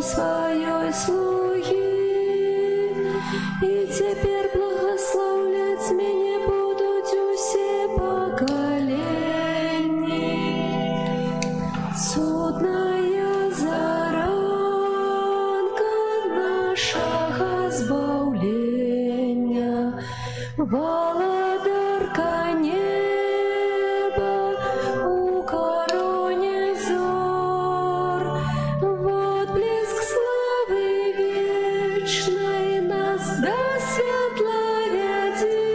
своей слуги, и теперь благословлять меня будут все поколения. Судная заранка нашего збавлення, володарка неба у короне зор, вот блеск славы вечной нас до светла веди,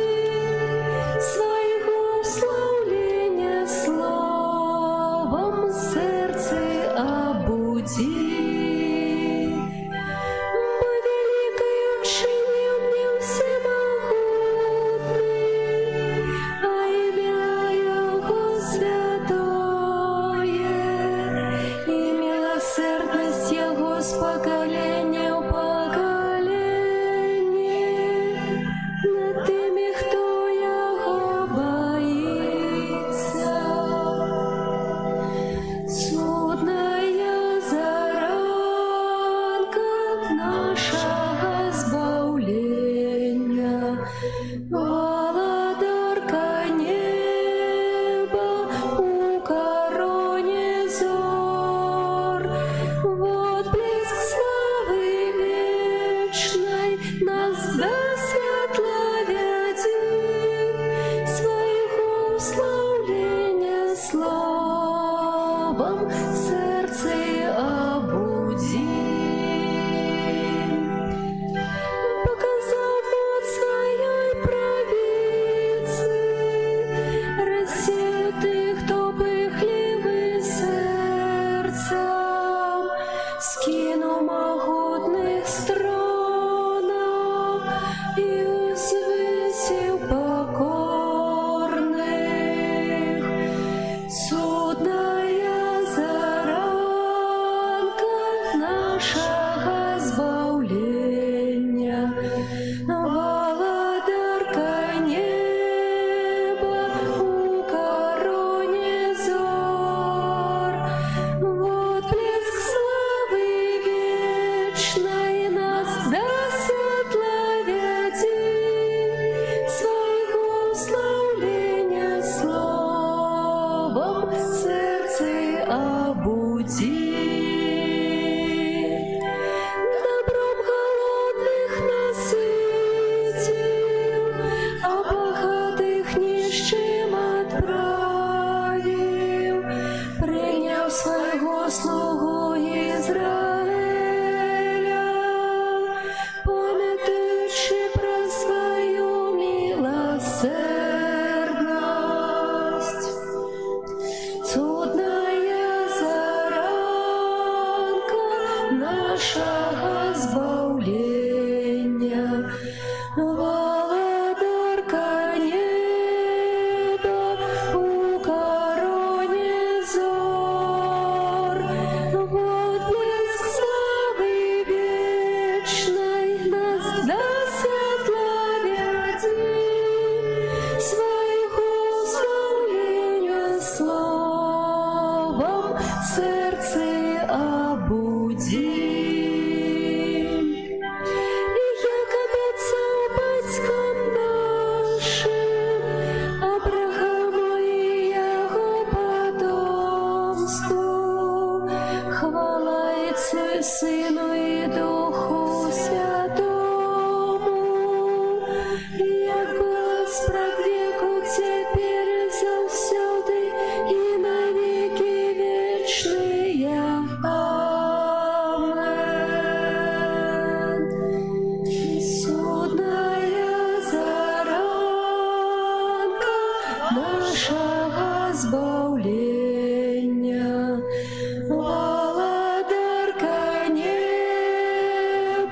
своего славления словом сердце обуди. С поколения в поколение над тими, хто його боїться. Судная заранка нашого збавлення, володарка неба у короне зор, вот блеск славы вечной нас до светла веди, своего славления словом сердце обуди. Показал путь своей правицы, рассеял тых, кто пыхливый сердцем, скинул могутных стронов и узвысил покорных. Судная заранка нашего збавлення, володарка неба у короне зор, вот блеск славы вечной нас до светла веди, своего славления словом сердце обуди. Добром голодных насытил, а богатых нищим отправил, приняв своего слугу Израиля, памятаючи про свою милосердность. Судная заранка нашего збавлення, володарка неба у короне зор, вот блеск славы вечной нас до светла веди, своего славления словом сердце обуди. Як обіцяв батькам нашим, Аврааму і його потомству, хвала Отцю і Сину і Духу Святому, як було спрадвеку, теперь и завсёды и на веки вечные. Амен. Судная заранка нашего збавлення, володарка неба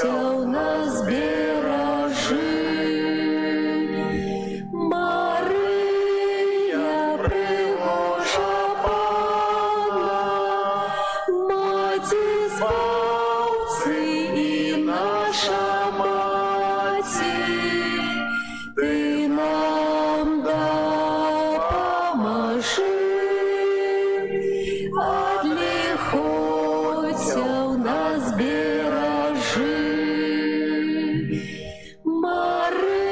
у нас бережи. Мария, пригожа Панна, Маті Збавці і наша Маті, ти нам допоможи, от лихоця у нас бережи.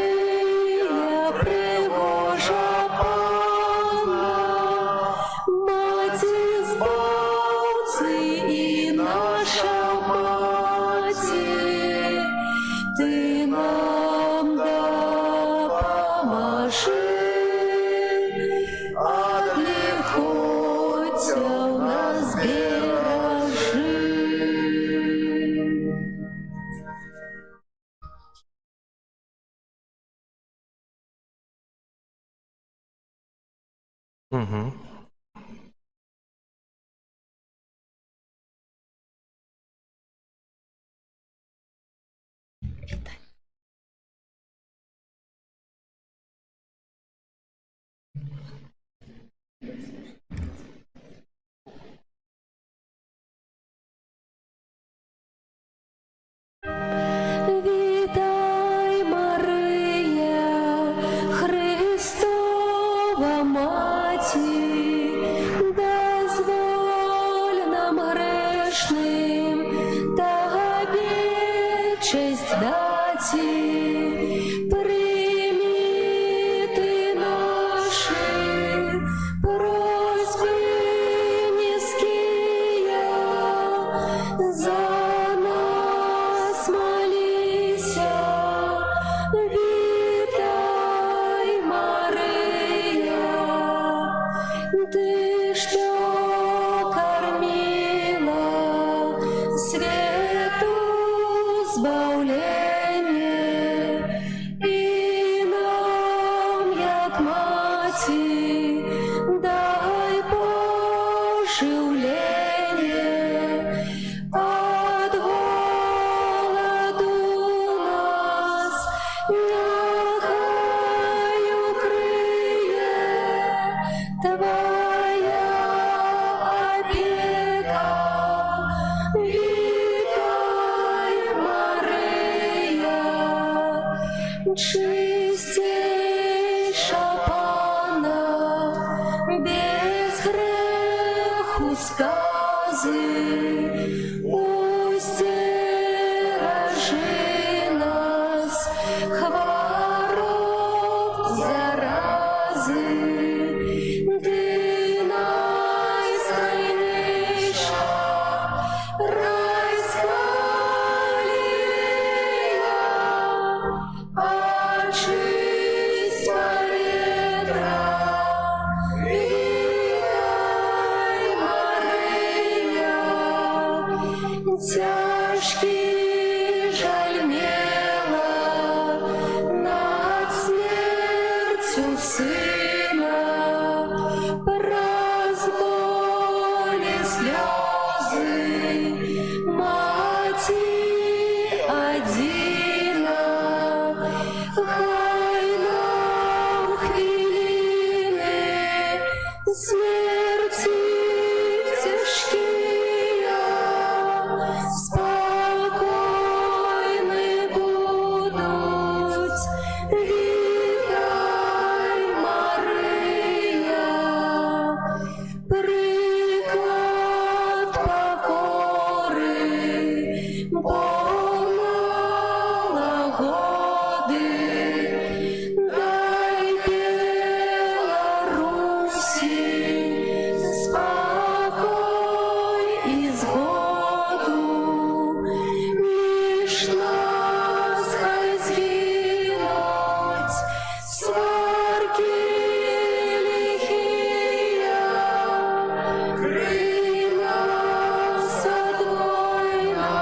Мария, пригожа Панна, Маті Збавці і наша Маті, ти нам допоможи, от лихоця у нас бережи. Угу. Вітай, Марія, Христова Маті, дозволь нам грешним Тобі честь даті. Прийми ти наші просьби низкие, за нас молися. Вітай, Мария, ти, що кормила свету збавлення, і нам, як Маті, дай поживлення. От голоду нас нехай укриє Твоя опека. Вітай, Мария, чистейша Панна, без греху скази, устережи нас хвороб зарази. Ти найстойніша, райська лілія, очисть повітря. Вітай, Мария, тяжкий жаль мела над смертю сина, прозволи сльози Маті одина. Хай нам хвилини смерти тяжкие спокойны будуть. Вітай, Мария, приклад покори, повна лагоди. Дай Білорусі спокой і згоду. Лиш нас хай звінуть сварки лихія. Крий нас от война,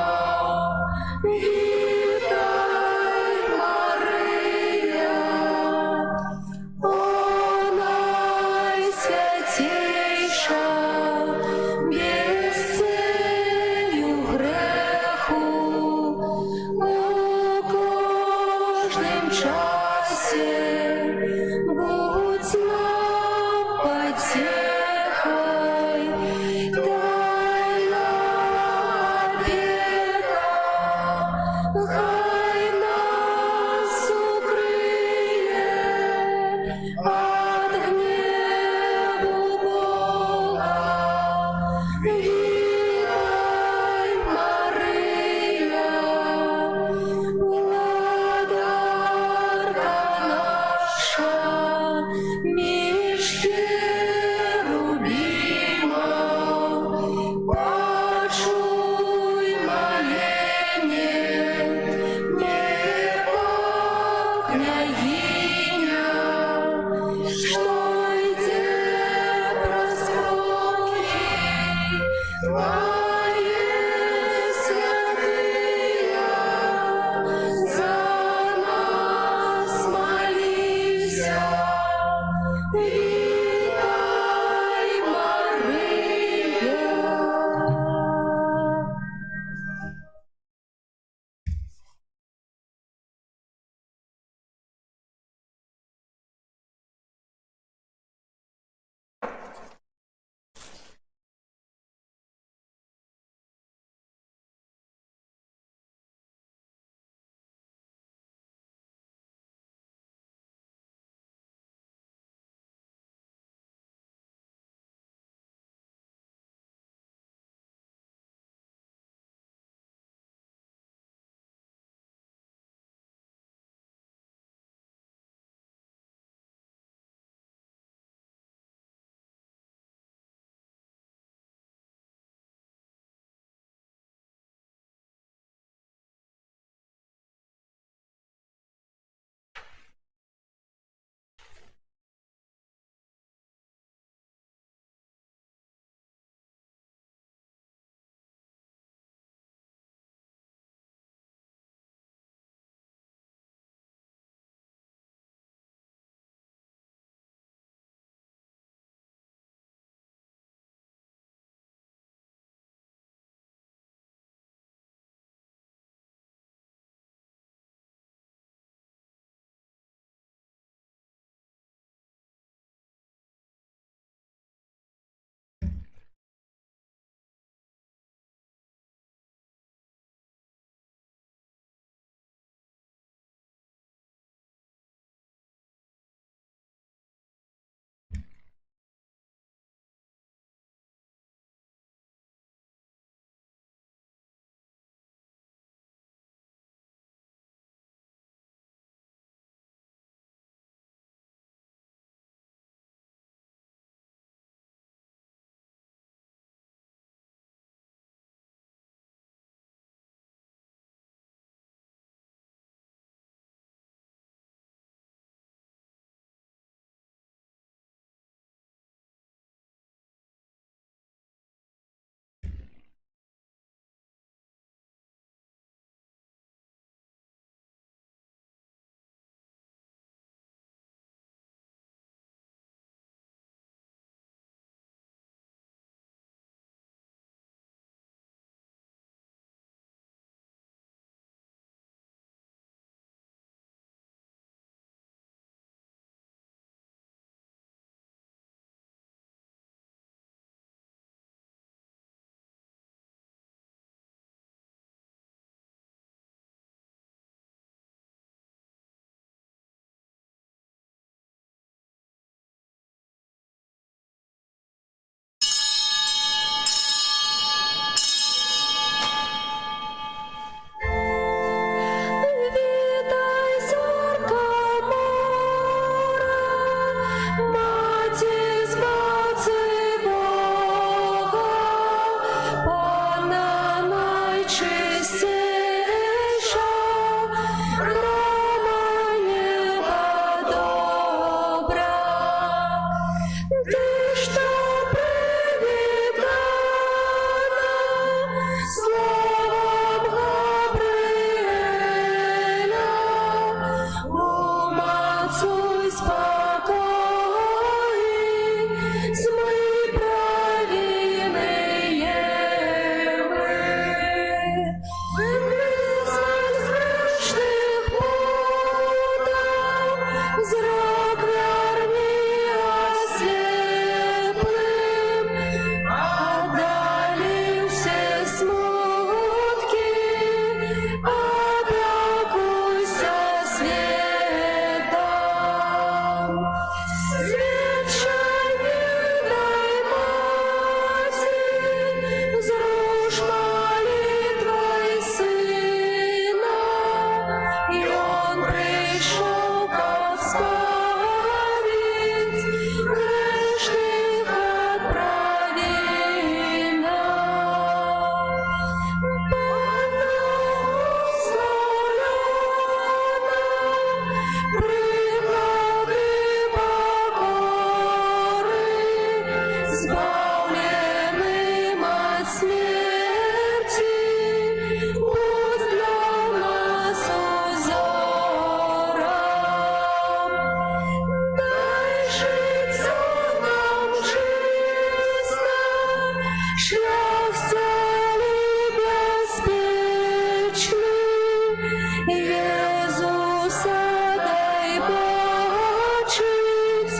найчистейша, грома неба добра. Ты, что привитана словом Габриэля, умацуй спокой, смой провинные мы. Вызволь с грешных путов, взрок верни ослеплым, отдали все смутки, облакуйся светом. Свечение дай мати, взрушь молитвой сына, и он пришел исповедь грешных отправи приклады покоры, избавленным от смерти, будь для нас узором. Дай житься нам честно, шлях стали беспечный. Иисуса дай бачить,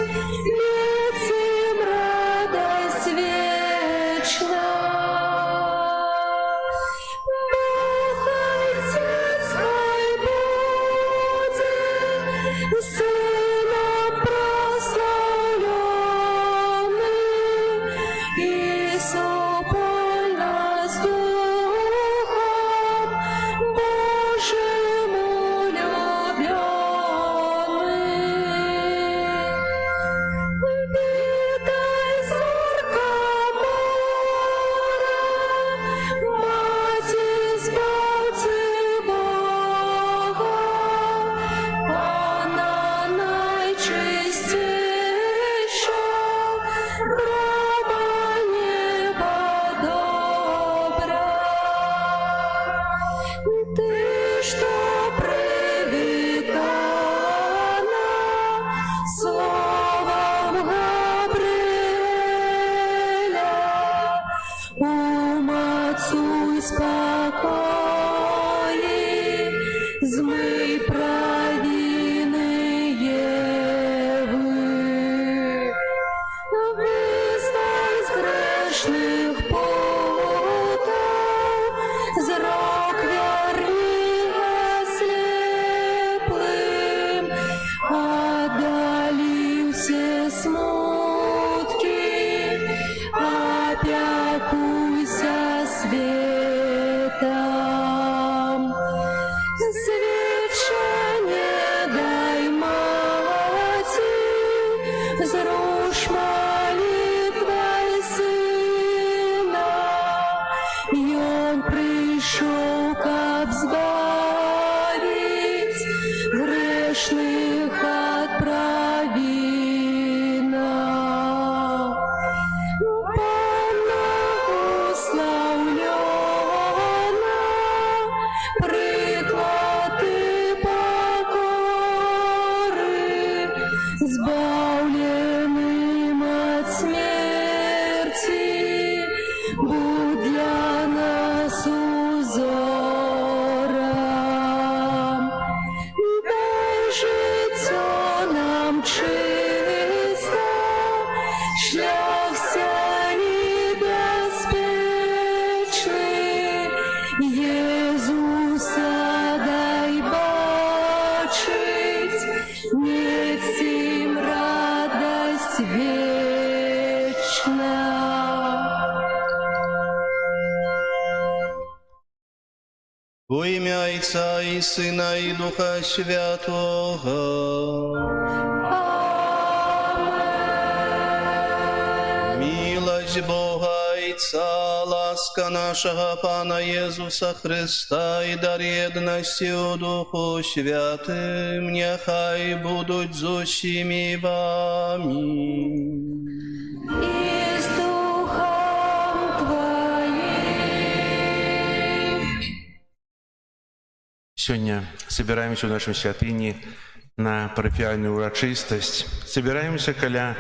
лицем радость вечна. Бог Отец хай будет Сыном прославленный, и супольно с Духом Божьим улюбленный. Витай, зорка мора, Мать избавцы Бога, она найчистейша, грома неба добра. Ты, что привитана словом Габриэля, умацуй спокой, змый провинные вы. Вызволь с грешных путов, зрок верни ослеплым, отдали все смутки, опекуйся светом. Свечение дай мати, взрушь молитвой сына, и он пришел избавить грешных от провина. Благословлена, приклады покоры, избавленным от смерти, будь для нас узором. Дай житье нам чисто, шлях стали беспечный. Иисуса дай бачить, несим радость вечна. Во ім'я Отця і Сина і Духа Святого. Милость Бога Отца, ласка ласка нашого Пана Єсуса Христа і дар єдності у Духу Святим, нехай будуть з усіми вами. И с Духом Твоим. Сёння собираемся ў нашай святыні на парафіяльную урачыстасць. Собираемся каля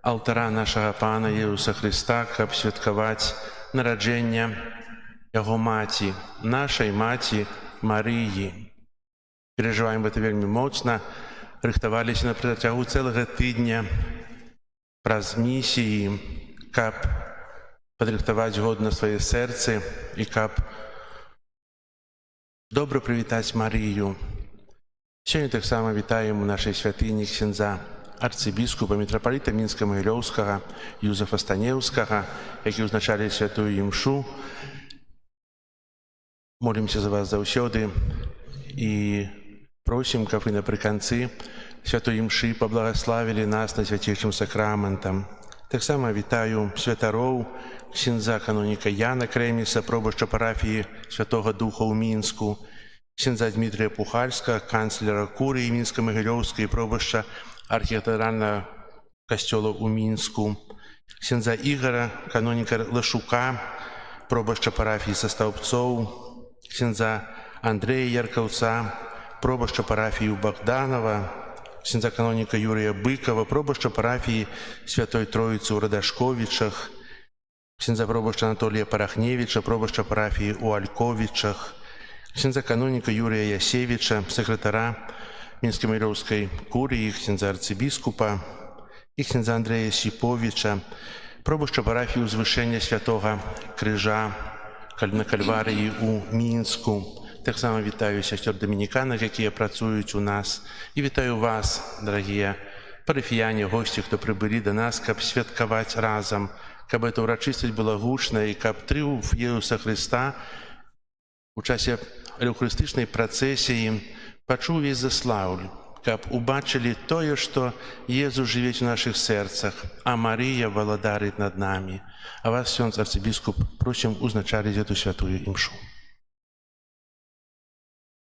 алтара нашага Пана Ісуса Христа, каб святкаваць нараджэнне Яго маці, нашай маці Марыі. Перажываем гэта вельмі моцна, рыхтаваліся на працягу цэлага тыдня праз місіі, каб падрыхтаваць годна свае сэрцы і каб добра прывітаць Марыю. Сёння таксама вітаем у нашай святыні ксяндза арцыбіскупа мітрапаліта Мінска-Магілёўскага Юзафа Станеўскага, які ўзначалі святую імшу. Молімся за вас заўсёды і просім, каб вы напрыканцы святой імшы паблагаславілі нас на свяцейшым сакраментам. Таксама вітаю святароў, ксяндза каноніка Яна Крэміса, пробашча парафіі Святога Духа ў Мінску, ксяндза Дмітрія Пухальска, канцлера курыі Мінска-Магілёўскай, пробашча архікатэдральнага касцёла ў Мінску, ксяндза Ігара, каноніка Лашука, пробашча парафіі Састаўбцоў, ксяндза Андрэя Яркаўца, пробашча парафіі Богданова, ксяндза каноніка Юрія Быкова, пробашча парафіі Святой Троіцы ў Радашковічах, ксяндза пробашча Анатолія Парахневіча, пробашча парафіі ў Альковічах, ксяндза каноніка Юрія Ясевіча, сакратара Мінска-Магілёўскай курыі, ксяндза арцыбіскупа і ксяндза Андрэя Сіповіча, пробашча парафіі ўзвышэння Святога Крыжа на Кальварыі ў Мінску. Таксама вітаю сясцёр дамініканак, якія працуюць у нас, і вітаю вас, дарагія парафіяне, госці, хто прыбылі да нас, каб святкаваць разам, каб эта ўрачыстасць была гучнай, і каб трыумф Ісуса Христа у часе эўхарыстычнай працэсіі пачуў весь заслаўль, каб убачылі тое, што Езус жывець у нашых сэрцах, а Марыя валадарыць над намі. А вас, ксёндз арцыбіскуп, просім узначаліць эту святую імшу.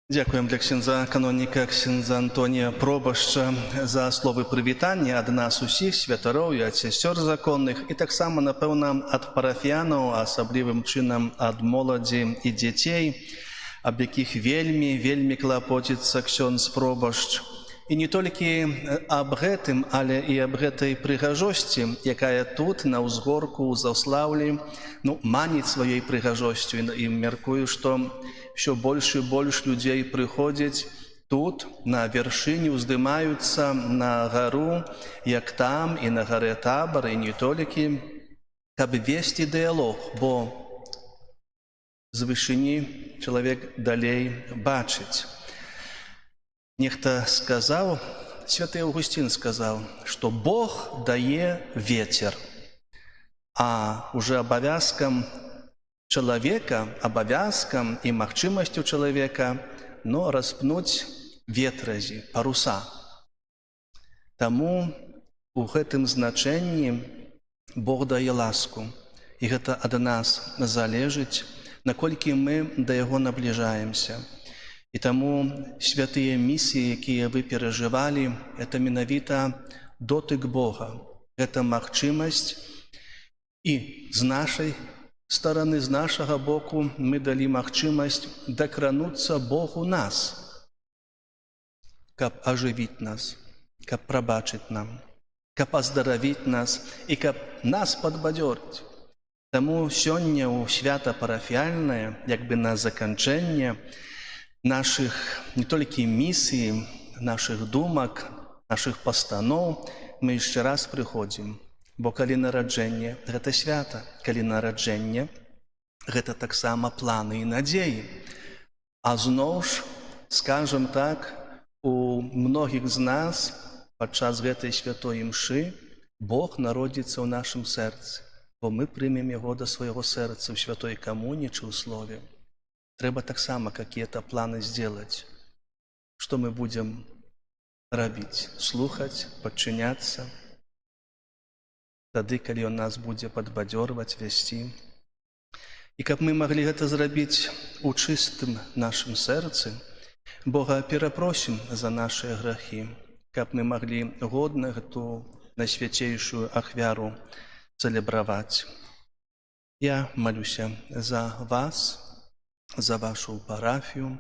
Дякуем для ксяндза каноніка ксяндза Антонія Пробашча за словы прывітання ад нас усіх святароў і ад сясцёр законных, і таксама, напэўна, ад парафіянаў, асаблівым чынам ад моладзі і дзяцей, аб якіх вельмі клапоціцца ксёндз Пробашч. І не толькі аб гэтым, але і аб гэтай прыгажосці, якая тут, на ўзгорку, у Заўслаўлі, маніць сваёй прыгажосцю. І мяркую, што ўсё больш і больш людзей прыходзяць тут, на вяршыню, уздымаюцца на гару, як там, і на гарэ Табар, і не толькі, каб весці дыялог, бо з вышыні чалавек далей бачыць. Нехта сказаў, святы Аўгусцін сказаў, што Бог дае ветер, а уже абавязкам чалавека, абавязкам і магчымасцю чалавека, распнуць ветразі, паруса. Таму у гэтым значэнні Бог дае ласку, і гэта ад нас залежыць, наколькі мы да яго набліжаемся. І таму святыя місіі, якія вы перажывалі, гэта менавіта дотык Бога. Гэта магчымасць, і з нашай стараны, з нашага боку, мы далі магчымасць дакрануцца Богу нас, каб ажывіць нас, каб прабачыць нам, каб аздаравіць нас і каб нас падбадзёрыць. Таму сёння ў свята парафіяльнае, як бы на заканчэнне нашых не толькі місій, нашых думак, нашых пастаноў, мы яшчэ раз прыходзім. Бо калі нараджэнне – гэта свята, калі нараджэнне – гэта таксама планы і надзеі. А зноў ж, скажам так, у многіх з нас падчас гэтай святой імшы Бог народзіцца ў нашым сэрцы, бо мы прымем яго да свайго сэрца ў святой камуні чи ў слове. Трэба таксама какие-то планы сделать, что мы будем рабіць, слухаць, падчыняцца, тады, калі ён нас будзе падбадзёрваць, весці. І каб мы маглі гэта зрабіць у чыстым нашым сэрцы, Бога перапросім за нашыя грахі, каб мы маглі годна гэту найсвяцейшую ахвяру цэлебраваць. Я малюся за вас, за вашу парафію,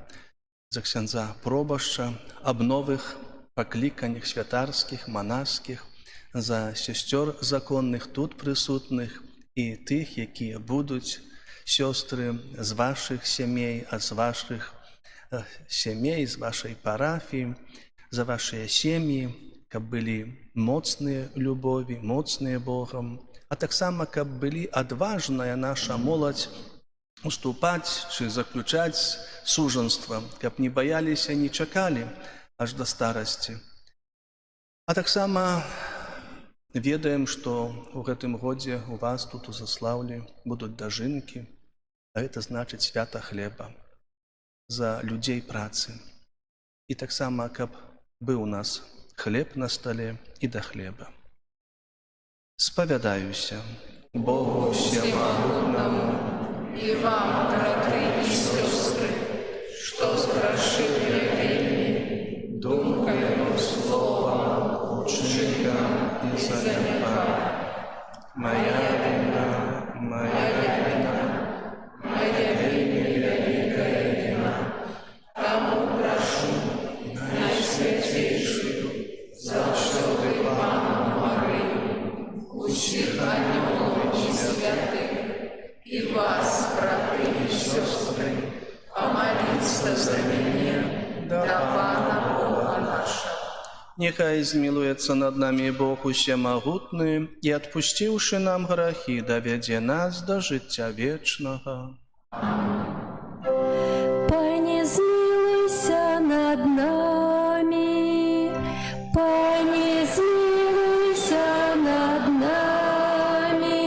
за ксяндза пробашча, аб новых пакліканнях святарскіх, манаскіх, за сясцёр законных тут прысутных і тых, якія будуць, сёстры з вашых сямей, а з вашых сямей, з вашай парафіі, за вашыя сем'і, каб былі моцныя любові, моцныя Богам, а таксама, каб былі адважная наша моладзь уступаць ці заключаць сужанства, каб не баяліся, не чакалі аж да старасці. А таксама ведаем, што ў гэтым годзе у вас тут у Заслаўлі будуць дажынкі, а гэта значыць свята хлеба за людзей працы. І таксама, каб быў у нас хлеб на стале і да хлеба. Спавядаюся Богу Всемогутному и вам, браты и сестры, что сгрешили вельми, думкою, словом, учинком и занепа. Моя вина, моя вельми великая вина. тому прошу Найсвятейшую, заўсёды Пану Марию, усіх анёлов и святых, и вас, браты и сестры, помолиться за меня, да Пана Бога нашего. Нехай змилуется над нами Бог Усемогутный, и, отпустивши нам грехи, доведе нас до життя вечного. Пане, змилуйся над нами, Пане, змилуйся над нами,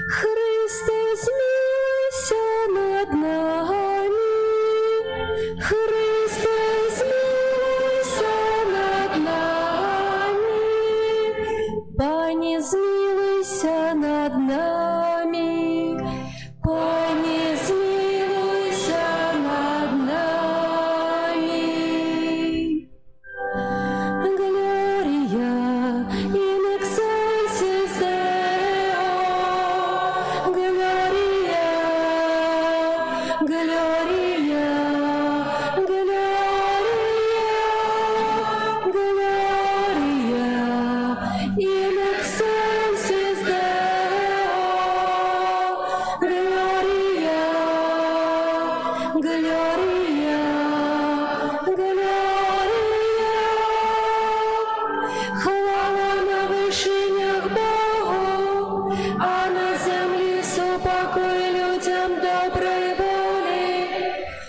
Христе, змилуйся над нами, Христе, змилуйся над нами, Пане, змилуйся над нами, Пане, змилуйся над нами. Gloria in excelsis Deo, Gloria, Gloria, Gloria, Gloria in excelsis Deo, Gloria, Gloria, Gloria. Хвала на вишинях Богу, а на землі супокой людям доброй воли.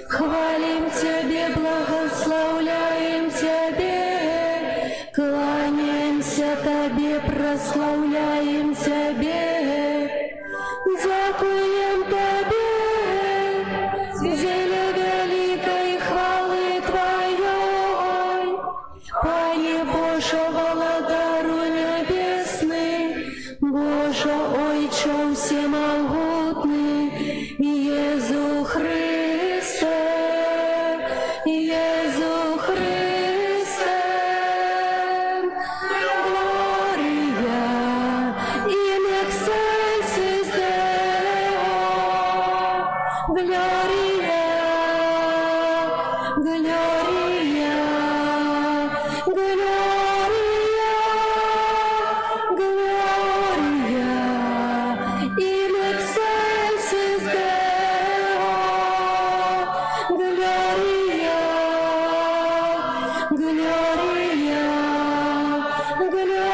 Хвалим Тебе, благословляем Тебе, кланяемся Тебе, прославляем Тебе, дякуем Тебе, зеле великой хвалы Твоей. Пане Боже, Володару небесный, Боже, Ойче всемогутный, Иезу Христе, Иезу Христе. Gloria in excelsis Deo, Gloria, Gloria, Gloria, Gloria in excelsis Deo, Gloria, Gloria, Gloria.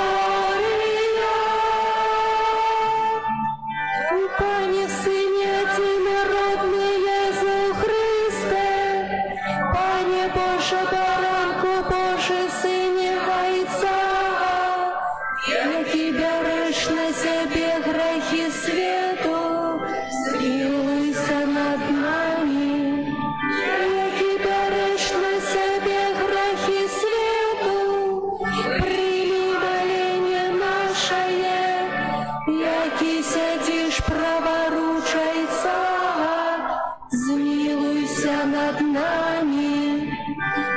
Пане, Сыне единородный Иезу Христе, Пане Боже, баранку Божий, Сыне Отца, який береш на себе грехи свету, змилуйся над нами. Який береш на себе грехи свету, прими моление наше, який сидишь праворучай над нами,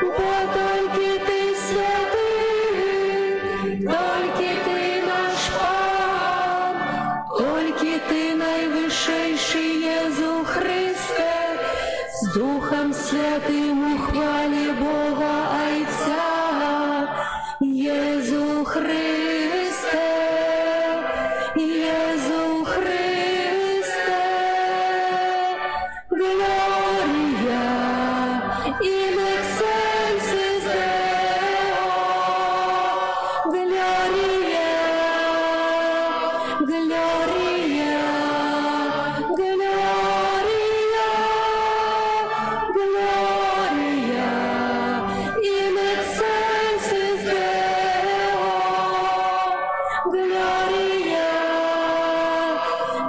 бо тільки ти святий, тільки ти наш Пан, тільки ти найвищий Єзу Христе, з Духом Святим у хвалі Бога Отця. Єзу Христе, Єзу Христе, Глорія in excelsis Deo, Gloria, Gloria, Gloria, Gloria in excelsis Deo, Gloria,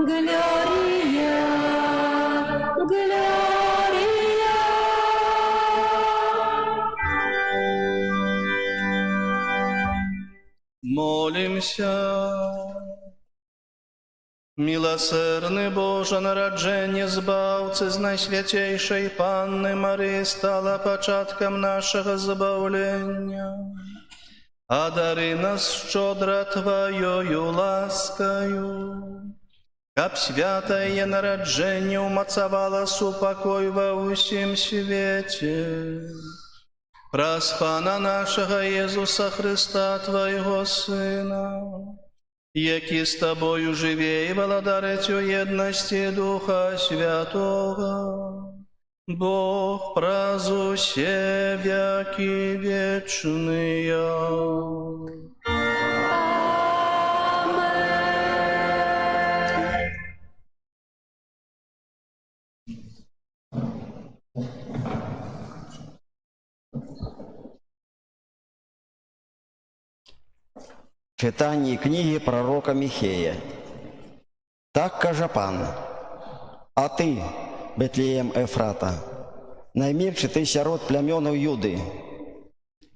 Gloria, Gloria. Молимся. Милосердный Боже, народжение Збавцы з Найсвятейшей Панны Марии стало початком нашего забавления. Одари нас щедро Твоею ласкою, как святое народжение умацовало супокой во усім свете. Праз Пана нашего Иисуса Христа, Твоего Сына, який з Тобою живе і володарить у єдності Духа Святого, Бог праз усе веки вечные. Читание книги пророка Михея. Так каже Пан: «А ты, Бетлеєм Ефрата, найменший ты сярод плямёнаў Юды,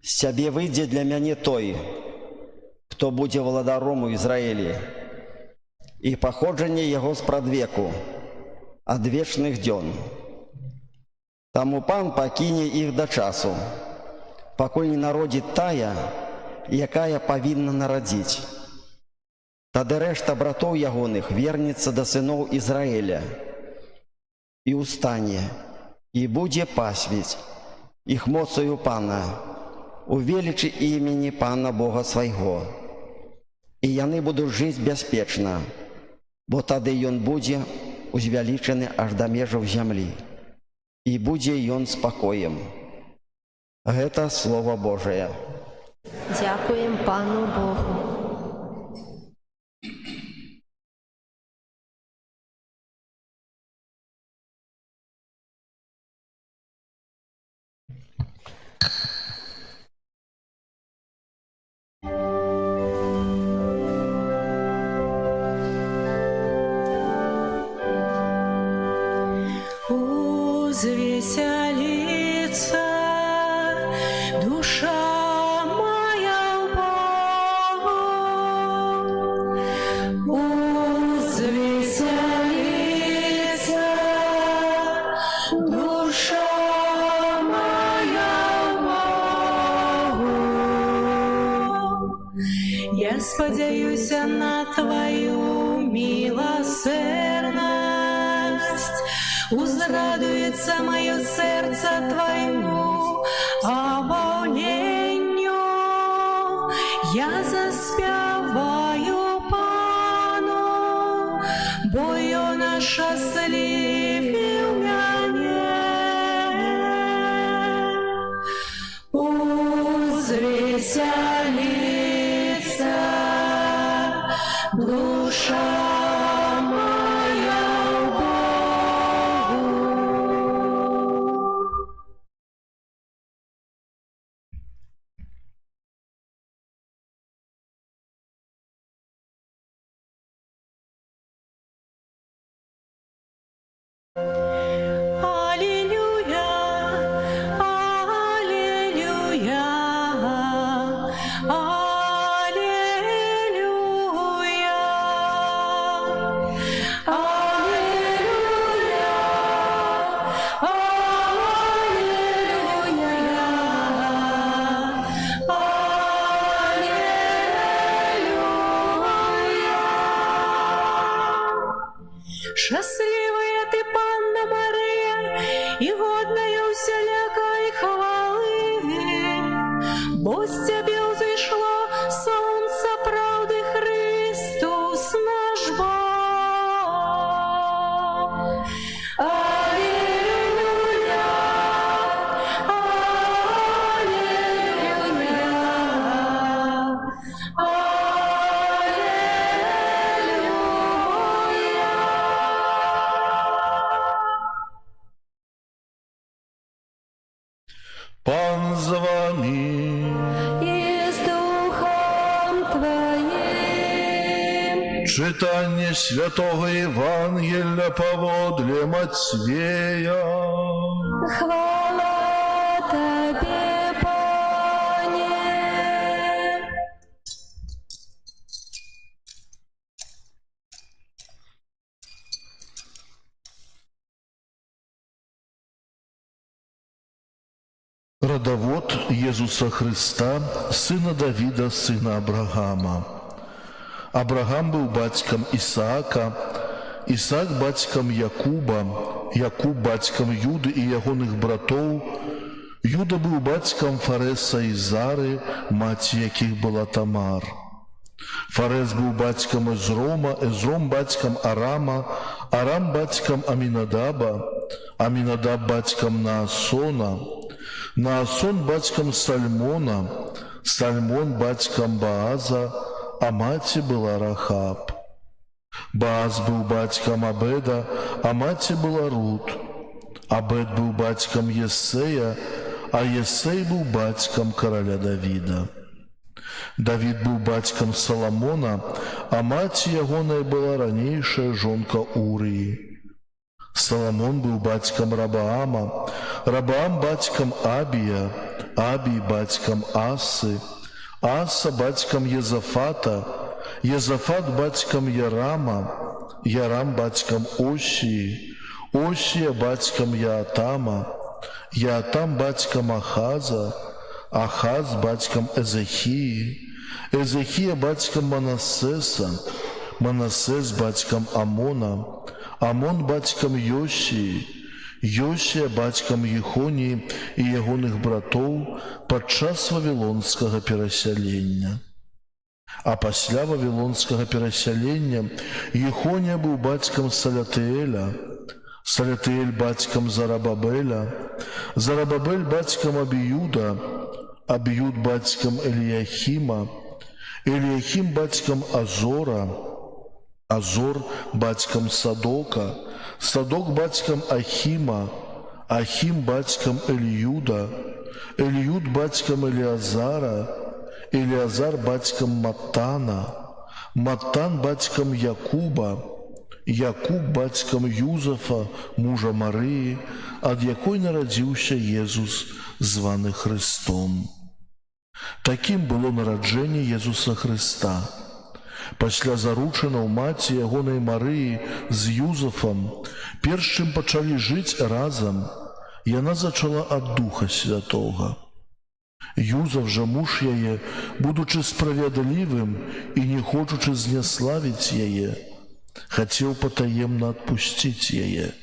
з цябе выйдзе для мяне той, хто будзе валадаром у Ізраілі, і паходжанне яго спрадвеку, ад вечных дзён. Таму Пан пакіне іх да часу, пакуль не народзіць тая, якая павінна нарадзіць. Тады рэшта братоў ягоных вернецца да сыноў Ізраіля і ўстане, і будзе пасвіць іх моцаю Пана, у велічы імені Пана Бога свайго. І яны будуць жыць бяспечна, бо тады ён будзе узвялічаны аж да межаў зямлі, і будзе ён спакоем». Гэта Слово Божие. Дякуємо Пану Богу. Узвеселится душа я спадзяюся на Твою милосердность, узрадуется мое сердце Твоему обольнению. Я заспяваю Пану, бо ён ошчаслівіў мяне. Узвеселится душа моя в Богу. Аллилуйя, аллилуйя, аллилуйя, аллилуйя, аллилуйя. и годною всялякой хвалы. Бо с Тебе взошло солнце правды, Христос наш Бог. Аллилуйя, аллилуйя, Пан з вами. и с Духом Твоим. Читання Святого Євангелія поводле Матвея. Хвала Тебе, Пане. Родовод Иисуса Христа, сына Давида, сына Абрагама. Абрагам был батьком Исаака, Исаак батьком Якуба, Якуб батьком Юды и ягоных братов, Юда был батьком Фареса и Зары, мать яких была Тамар. Фарес был батьком Эзрома, Эзром батьком Арама, Арам батьком Аминадаба, Аминадаб батьком Наасона, Наасон батьком Сальмона, Сальмон батьком Бааза, а мати была Рахаб. Бааз был батьком Абеда, а мати была Рут. Абед был батьком Єсея, а Єсей был батьком короля Давида. Давид был батьком Соломона, а мать ягоная была ранейшая жонка Урии. Соломон был батьком Рабаама, Рабаам батьком Абия, Абий батьком Асы, Аса батьком Езафата, Езафат батьком Ярама, Ярам батьком Осии, Осия батьком Яатама, Яатам батьком Ахаза, Ахаз батьком Эзехии, Эзехия батьком Манассеса, Манассес батьком Амона, Амон батьком Йосии, Йосия батьком Єхонії і ягоних братов падчас вавілонскага перасялення. А пасля вавілонскага перасялення Єхонія быў бацькам Салятыэля, Салятыэль бацькам Зарабабеля, Зарабабель бацькам Абіюда, Абіюд бацькам Эліяхіма, Эліяхім бацькам Азора, Азор бацькам Садока, Садок бацькам Ахіма, Ахім бацькам Эліюда, Эліюд бацькам Эліазара, Эліазар бацькам Маттана, Маттан бацькам Якуба, Якуб бацькам Юзафа, мужа Марыі, ад якой нарадзіўся Езус, званы Христом. Такім было нараджэнне Езуса Христа. Пасля заручынаў маці ягонай Марыі з Юзафам, перш чым пачалі жыць разам, яна зачала ад Духа Святога. Юзаф жа муж яе, будучы справядлівым і не хочучы зняславіць яе, хацеў патаемна адпусціць яе.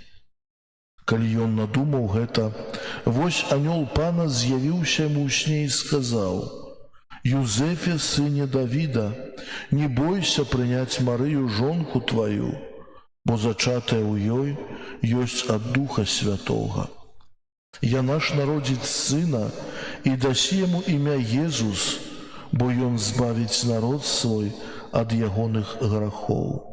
Калі ён надумаў гэта, вось анёл Пана з'явіўся яму ў сне і сказаў: «Юзефе, сыне Давіда, не бойся прыняць Марыю жонку тваю, бо зачатая ў ёй ёсць ад Духа Святога. Яна ж народзіць сына і дасі яму імя Езус, бо ён збавіць народ свой ад ягоных грахоў».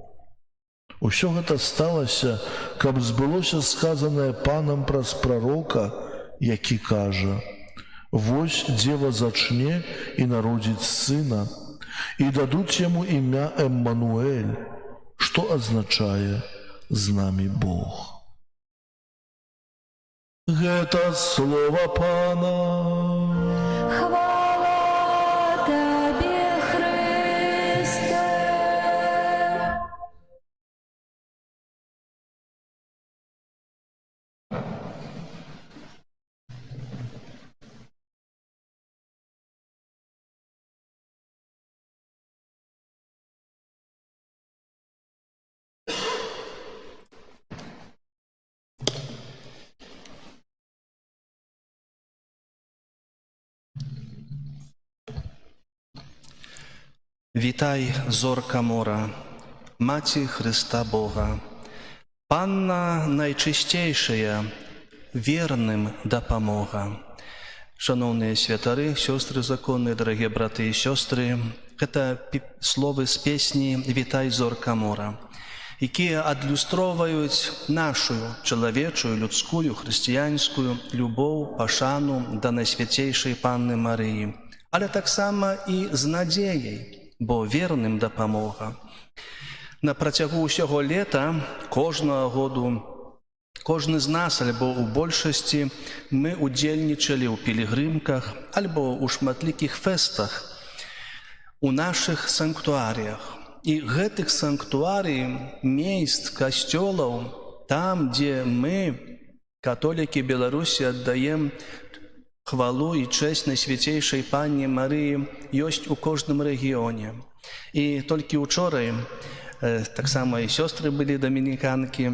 Усё гэта сталася, каб збылося сказанае Панам праз прарока, які кажа: «Вось дзева зачне і народзіць сына, і дадуць яму імя Эммануэль», што азначае «з намі Бог». Гэта слова Пана. Хвала Тебе, Христе. Вітай, зорка мора, Маці Христа Бога, Панна найчистейшая, верным дапамога. Шановные святары, сестры законные, дорогие браты и сестры, это словы з песні «Вітай, зорка мора», якія адлюстроўваюць нашу чалавечую, людскую, хрысціянскую любоў, пашану да Найсвяцейшай Панны Марыі, але таксама і з надзеяй, бо верным дапамога. На працягу ўсяго лета, кожнага году, кожны з нас, альбо ў большасці, мы удзельнічалі ў пілігрымках, альбо ў шматлікіх фэстах, у нашых санктуарыях. І гэтых санктуарый, мест, касцёлаў, там, дзе мы, католікі Беларусі, аддаем хвалу і чэсць Найсвяцейшай Панне Марыі, ёсць у кожным рэгіёне. І толькі учора таксама і сёстры былі дамініканкі.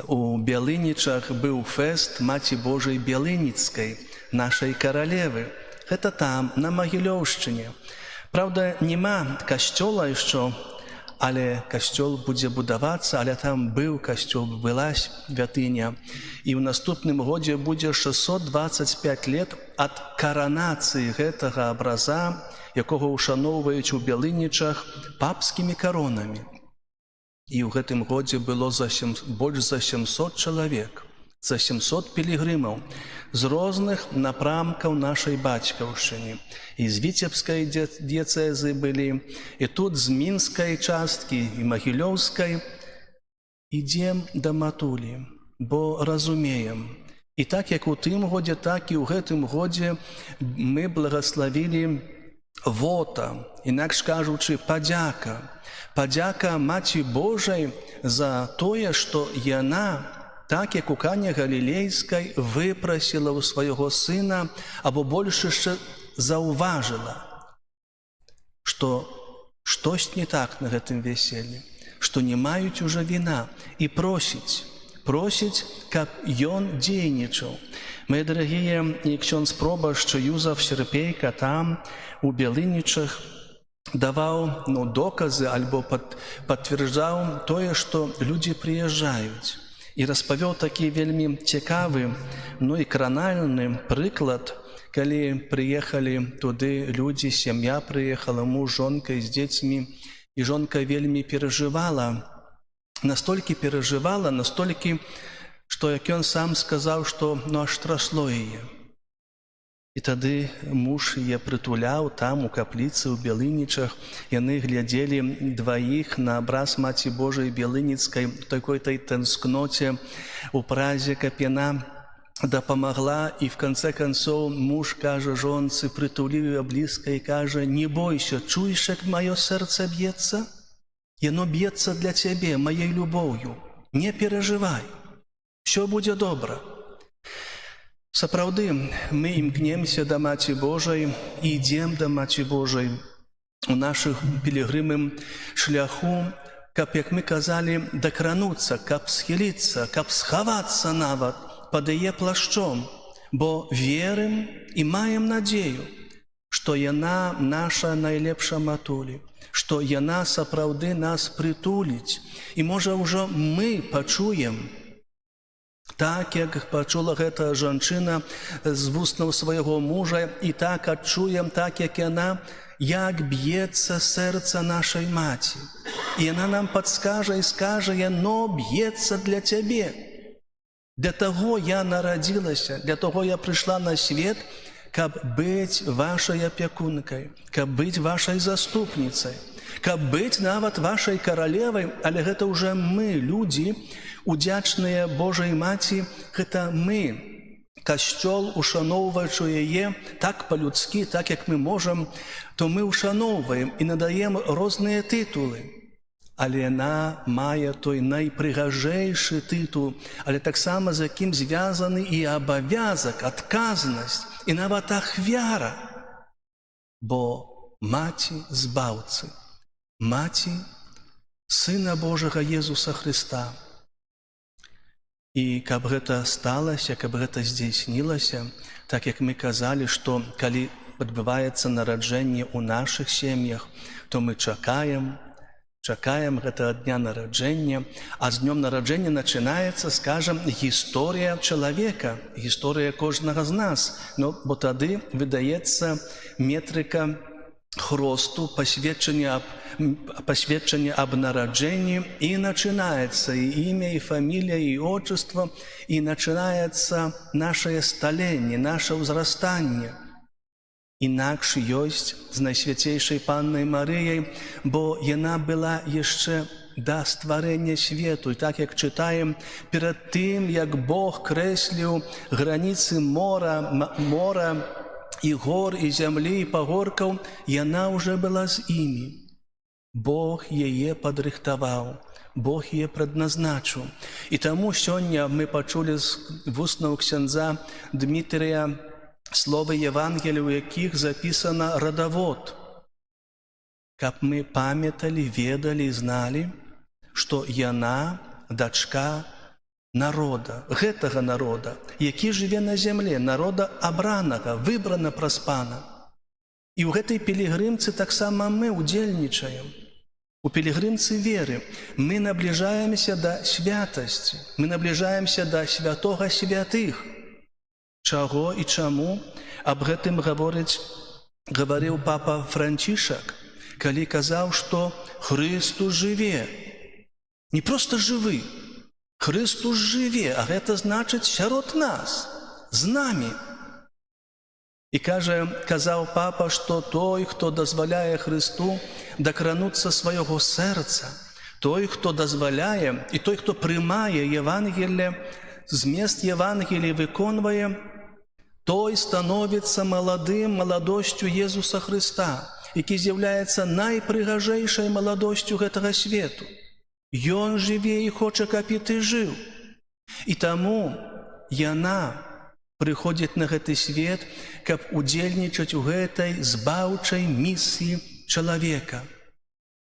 У Бялынічах быў фэст Маці Божай Бялыніцкай, нашай каралевы. Гэта там, на Магілёўшчыне. Праўда, няма касцёла яшчэ, але касцёл будзе будавацца, але там быў касцёл, была святыня. І ў наступным годзе будзе 625 лет ад каранацыі гэтага абраза, якога ушаноўваюць у Бялынічах папскімі коронамі. І ў гэтым годзе было больш за 700 чалавек, за 700 пілігрымаў з розных напрамкаў нашай бацькаўшчыны. І з Віцебскай дыяцэзы былі, і тут з мінскай часткі, і магілёўскай. Ідзем да матулі, бо разумеем. І так, як у тым годзе, так і ў гэтым годзе мы благаславілі вота, інакш кажучы, падзяка. Падзяка Маці Божай за тое, што яна, так як у Кане Галілейскай, выпрасіла ў свайго сына, або больш яшчэ заўважыла, што штось не так на гэтым вяселлі, што не маюць ужо віна, і просіць, каб ён дзейнічаў. Мае дарагія, і ксёндз пробашч Юзаф Серпейка там, у Бялынічах, даваў доказы альбо пацвярджаў тое, што людзі прыязджаюць. І распавёў такі вельмі цікавы, і кранальны прыклад, калі прыехалі туды людзі, сям'я прыехала, муж, жонка з дзецьмі, і жонка вельмі перажывала, настолькі, што як ён сам сказаў, што аж трасло яе. І тады муж яе прытуляў там, у капліцы, у Бялынічах. Яны глядзелі дваіх на абраз Маці Божай Бялыніцкай, такой-то танскноце, у празе, каб яна дапамагла. І в канцэ канцоў муж кажа жонцы, прытуліў яе блізка і кажа: «Не бойся, чуеш, як маё сэрца б'ецца? Яно б'ецца для цябе, маёй любоўю. Не перажывай, всё будзе добра». Сапраўды, мы імкнемся да Маці Божай і ідзем да Маці Божай у нашых пілігрымным шляху, каб, як мы казалі, дакрануцца, каб схіліцца, каб схавацца нават пад яе плашчом, бо верым і маем надзею, што яна наша найлепша матулі, што яна сапраўды нас прытуліць. І можа ўжо мы пачуем, так, як пачула гэта жанчына з вуснаў свайго мужа, і так адчуем, так, як яна, як б'ецца сэрца нашай маці. І яна нам падскажа і скажа: «Яно б'ецца для цябе. Для таго я нарадзілася, для таго я прыйшла на свет, каб быць вашай апякункай, каб быць вашай заступніцай, каб быць нават вашай каралевай». Але гэта ўжо мы, людзі, удзячныя Божай Маці, гэта мы, касцёл, ушаноўваючы яе так па-людскі, так як мы можам, то мы ушаноўваем і надаем розныя тытулы. Але яна мае той найпрыгажэйшы тытул, але таксама з якім звязаны і абавязак, адказнасць і нават ахвяра. Бо маці збаўцы, маці Сына Божага Езуса Хрыста. І каб гэта сталася, каб гэта здзейснілася, так як мы казалі, што калі адбываецца нараджэнне ў нашых сем'ях, то мы чакаем гэтага дня нараджэння, а з днём нараджэння начинаецца, скажем, гісторыя чалавека, гісторыя кожнага з нас. Бо тады выдаецца метрыка хросту, пасведчання аб нараджэнні, і начинаецца і імя, і фамілія, і отчество, і начинаецца нашае сталенне, наше ўзрастанне. Інакш ёсць з Найсвяцейшай Паннай Марыяй, бо яна была яшчэ да стварэння свету. І так, як чытаем, перад тым, як Бог крэсліў граніцы мора і гор, і зямлі, і пагоркаў, яна ўжо была з імі. Бог яе падрыхтаваў, Бог яе прадназначыў. І таму сёння мы пачулі з вуснаў ксяндза Дмітрыя словы Евангелія, у якіх запісана радавод, каб мы памяталі, ведалі і зналі, што яна дачка народа, гэтага народа, які жыве на зямле, народа абранага, выбрана праз Пана. І ў гэтай пілігрымцы таксама мы удзельнічаем. У пілігрымцы веры мы набліжаемся да святасці, мы набліжаемся да святога святых. Чаго і чаму? Аб гэтым гаварыў папа Францішак, калі казаў, што Хрыстус жыве. Не проста жывы, Хрыстус жыве, а гэта значыць сярод нас, з намі. І казаў папа, што той, хто дазваляе Хрысту дакрануцца свайго сэрца, той, хто дазваляе, і той, хто прымае Евангелие, змест Евангелія выконвае, той становіцца маладосцю Езуса Хрыста, які з'яўляецца найпрыгажэйшай маладосцю гэтага свету. Ён жыве і хоча, каб і ты жыў. І таму яна прыходзіць на гэты свет, каб удзельнічаць у гэтай збаўчай місіі чалавека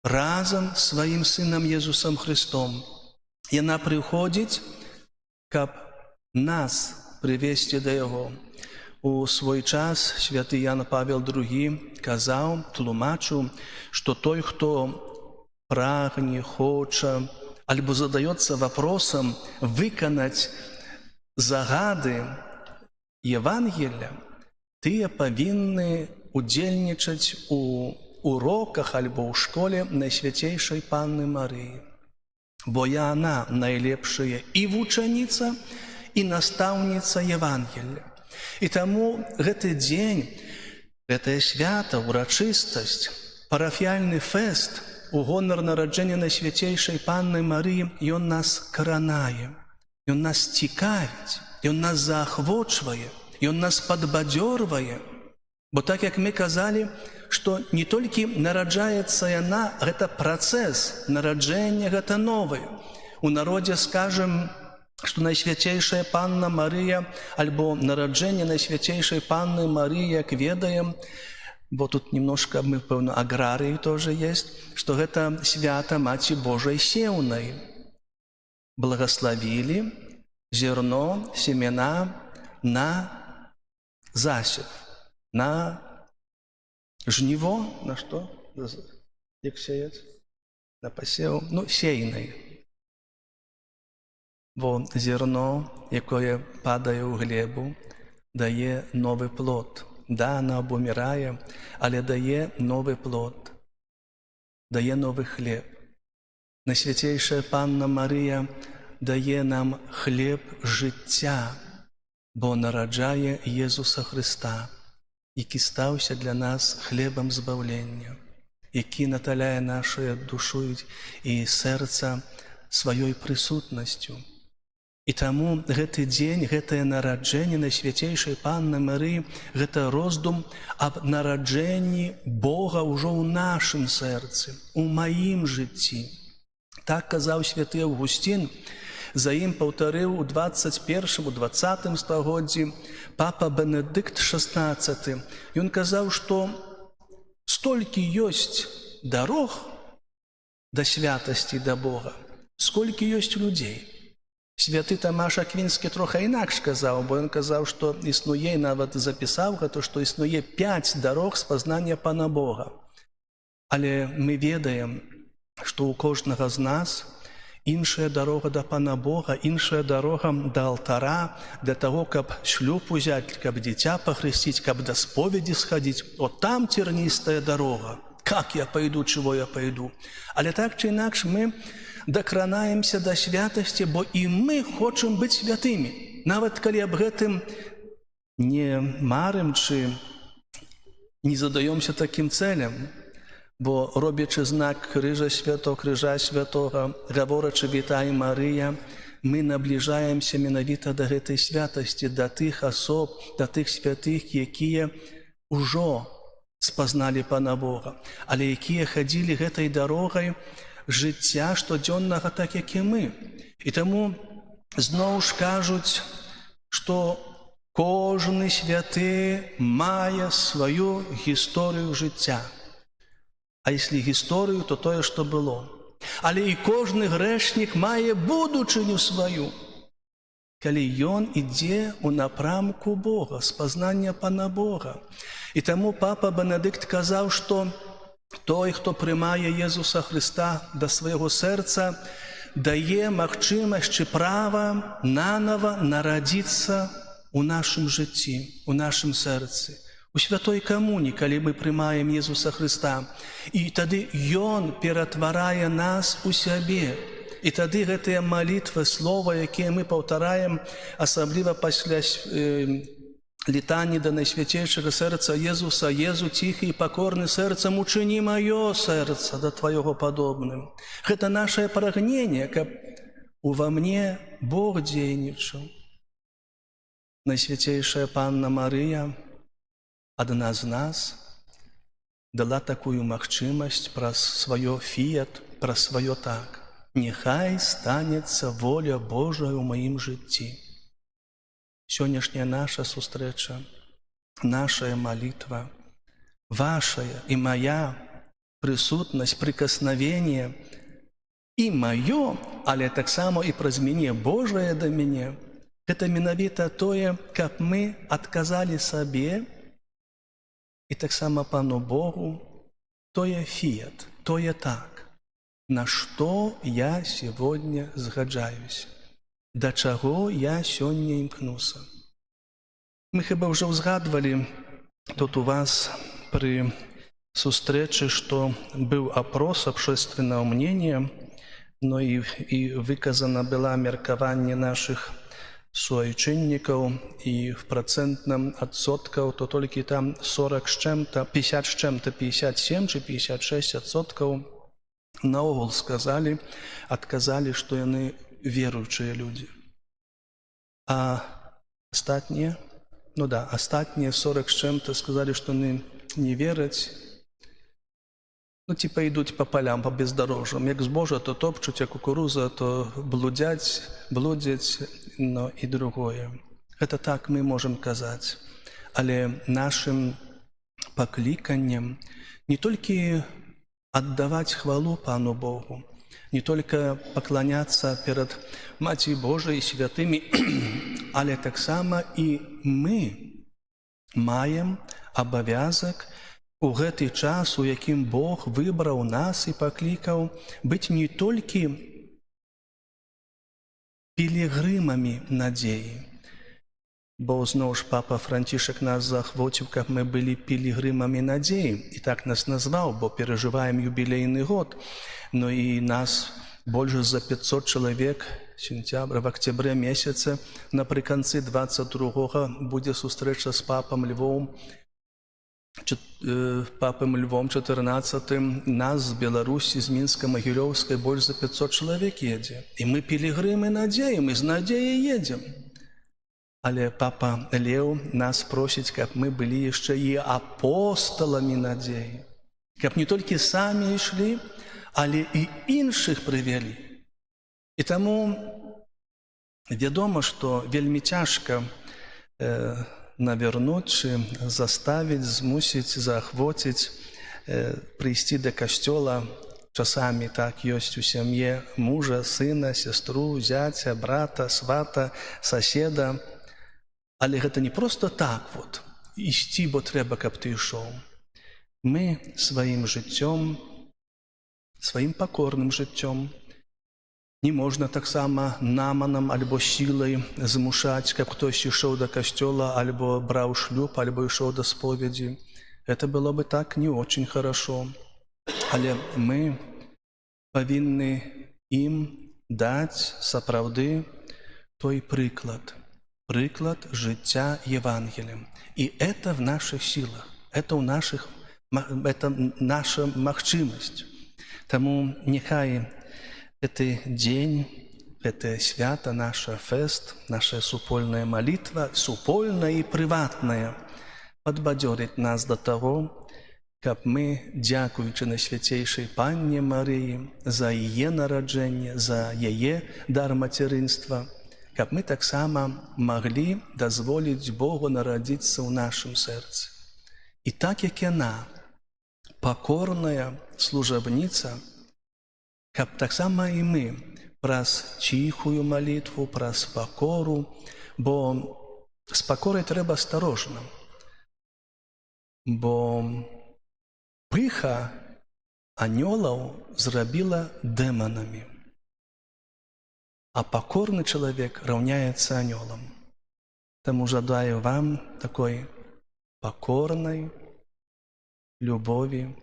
разам з сваім сынам Езусам Христом. Яна прыходзіць, каб нас прывесці да Яго. У свой час святы Ян Павел II казаў, тлумачыў, што той, хто прагне, хоча, альбо задаецца вопросам выканаць загады Евангелия, тыя павінны удзельнічаць у уроках альбо ў школе Найсвяцейшай Панны Марыі. Бо яна найлепшая і вучаніца, і настаўніца Евангелия. І таму гэты дзень, гэтае свята, урачыстасць, парафіяльны фэст у гонар нараджэння Найсвяцейшай Панны Марыі, ён нас каранае, ён нас цікавіць, ён нас заахвочвае, ён нас падбадзёрвае. Бо так, як мы казалі, што не толькі нараджаецца яна, гэта працэс нараджэння, гэта новае. У народзе скажам, што Найсвяцейшая Панна Марыя альбо нараджэнне Найсвяцейшай Панны Марыі, як ведаем, бо тут немножко мы, пэўна, аграрыі тоже есть, што гэта свята Маці Божай сеўнай. Благословили зерно, семена на засев, на жниво, на что? Як сеять? На посев, сеянный. Бо зерно, якое падае ў глебу, дае новый плод. Да, она обумирае, але дае новый плод, дае новый хлеб. Найсвяцейшая Панна Марыя дае нам хлеб жыцця, бо нараджае Езуса Христа, які стаўся для нас хлебам збаўлення, які наталяе нашую душу і сэрца сваёй прысутнасцю. І таму гэты дзень, гэтае нараджэнне Найсвяцейшай Панны Марыі, гэта роздум аб нараджэнні Бога ўжо ў нашым сэрцы, у маім жыцці. Так казаў святы Аўгусцін, за ім паўтарыў у 21-20 стагоддзі папа Бенедыкт XVI. Ён казаў, што столькі ёсць дарог да святасці, да Бога, сколькі ёсць людзей. Святы Тамаш Аквінскі трохи інакш казаў, бо ён казаў, што існуе, і нават запісаў гэта, што існуе 5 дарог спазнання Пана Бога. Але мы ведаем, што ў кожнага з нас іншая дарога да Пана Бога, іншая дарога да алтара, для таго, каб шлюб узяць, каб дзіця пахрысціць, каб да споведзі схадзіць. От там церністая дарога. Как я пойду, чего я пойду? Але так ці інакш мы дакранаемся да святасці, бо і мы хочам быць святымі. Нават калі аб гэтым не марым, ці не задаёмся такім цэлям, бо робячы знак крыжа святога, гаворачы «Вітай, Марыя», мы набліжаемся менавіта да гэтай святасці, да тых асоб, да тых святых, якія ўжо спазналі Пана Бога, але якія хадзілі гэтай дарогай жыцця штодзённага, так як і мы. І таму зноў ж кажуць, што кожны святы мае сваю гісторыю жыцця. А если гісторыю, то тое, што было. Але і кожны грэшнік мае будучыню сваю, калі ён ідзе ў напрамку Бога, спазнання Пана Бога. І таму папа Бенедыкт казаў, што той, хто прымае Езуса Хрыста да свайго сэрца, дае магчымасць чи права нанова нарадзіцца ў нашым жыцці, у нашым сэрцы. У святой камуні, калі мы прымаем Езуса Хрыста, і тады Ён ператварае нас у сябе. І тады гэтыя малітвы, слова, якія мы паўтараем, асабліва пасля літані да найсвяцейшага сэрца Езуса, Езу, ціхі і пакорны сэрцам, учыні маё сэрца да Твайго падобным. Гэта нашае прагненне, каб ува мне Бог дзейнічаў. Найсвяцейшая Панна Марыя адна з нас дала такую магчымасць праз сваё фіят, праз сваё так. Няхай станецца воля Божая ў маім жыцці. Сённяшняя наша сустрэча, нашая малітва, вашая і моя прысутнасць, прыкаснавенне і маё, але таксама і праз мяне Божае да мяне, гэта менавіта тое, каб мы адказалі сабе і таксама Пану Богу, тое фіят, тое так, на што я сегодня згаджаюсь, да чаго я сёння імкнуся. Мы хіба ўжо ўзгадвалі тут у вас пры сустрэчы, што быў апрос абшэственнага мнення, но і выказана была меркаванне нашых суайчыннікаў, і в працэнтным адсоткаў, то толькі там 40 з чым-то, 50 з чым-то, 57 чи 56 адсоткаў наогул сказалі, адказалі, што яны веруючыя людзі. А астатнія, астатнія 40 з чым-то сказалі, што яны не вераць, типа ідуць па палям, па бездарожжам. Як збожа, то топчуць, як кукуруза, то блудзяць, но і другое. Гэта так мы можам казаць. Але нашым пакліканнем не толькі аддаваць хвалу Пану Богу, не толькі пакланяцца перад Маці Божай і святымі, але таксама і мы маем абавязак у гэты час, у якім Бог выбраў нас і паклікаў, быць не толькі пілігрымамі надзеі, бо зноў ж папа Францішак нас заахвоціў, каб мы былі пілігрымамі надзеі, і так нас назваў, бо перажываем юбілейны год, но і нас больш за 500 чалавек в октября месяце, напрыканцы 22-го будзе сустрэча з папам Львом, папам Львом 14-м, нас з Беларусі, з Мінска-Магілёўскай больш за 500 чалавек едзе. І мы пілігрымы надзеі, мы з надзеяй едзем. Але папа Леў нас просіць, каб мы былі яшчэ і апосталамі надзеі. Каб не толькі самі ішлі, але і іншых прывялі. І таму вядома, што вельмі цяжка навярнуць, заставіць, змусіць, заахвоціць прыйсці да касцёла часамі так ёсць у сям'і мужа, сына, сястру, зяця, брата, свата, соседа. Але гэта не просто так вот, ісці, бо трэба, каб ты ішоў. Мы сваім жыццём, сваім пакорным жыццём, не можна таксама наманам альбо сілай змушаць, каб хтось ішоў да касцёла, альбо браў шлюб, альбо ішоў да споведзі. Это было бы так не очень хорошо. Але мы павінны ім даць сапраўды той прыклад жыцця Евангелием. И это в наших силах, это наша магчымасць. Таму няхай гэты дзень, гэтае свята, наша фэст, наша супольная малітва, супольная і прыватная, падбадзёрыць нас да таго, каб мы, дзякуючы Найсвяцейшай Панне Марыі за яе нараджэнне, за яе дар мацярынства, каб мы таксама маглі дазволіць Богу нарадзіцца ў нашым сэрцы. І так, як яна, пакорная служабніца, каб таксама і мы праз ціхую малітву, праз пакору, бо з пакорай трэба асторожна, бо пыха анёлаў зрабіла дэманамі, а пакорны чалавек раўняецца анёлам. Таму жадаю вам такой пакорнай любові,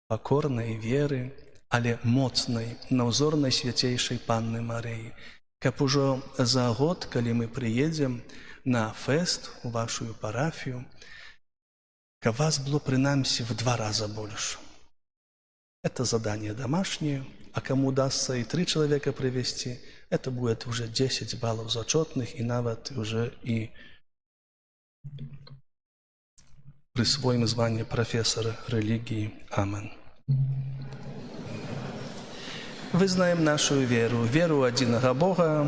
пакорнай веры, але моцнай на ўзор Найсвяцейшай Панны Марыі, каб ужо за год, калі мы прыедзем на фэст у вашу парафію, каб вас было прынамсі в 2 раза больше. Это задание домашнее, а кому удастся и 3 человека привести, это будет уже 10 баллов зачетных, и нават уже и присвоим звание профессора религии. Амен. Вызнаем нашу веру, веру единого Бога,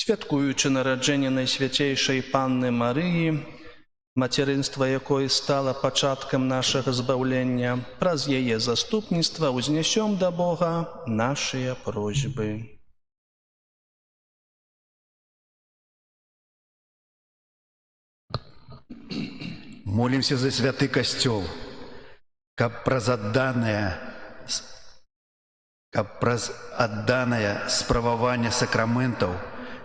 святкуючы нараджэнне Найсвяцейшай Панны Марыі, мацярынства якой стала пачаткам нашага збаўлення, праз яе заступніцтва ўзнясём да Бога нашыя просьбы. Молимся за святы касцёл, каб праз адданае справаванне сакраментаў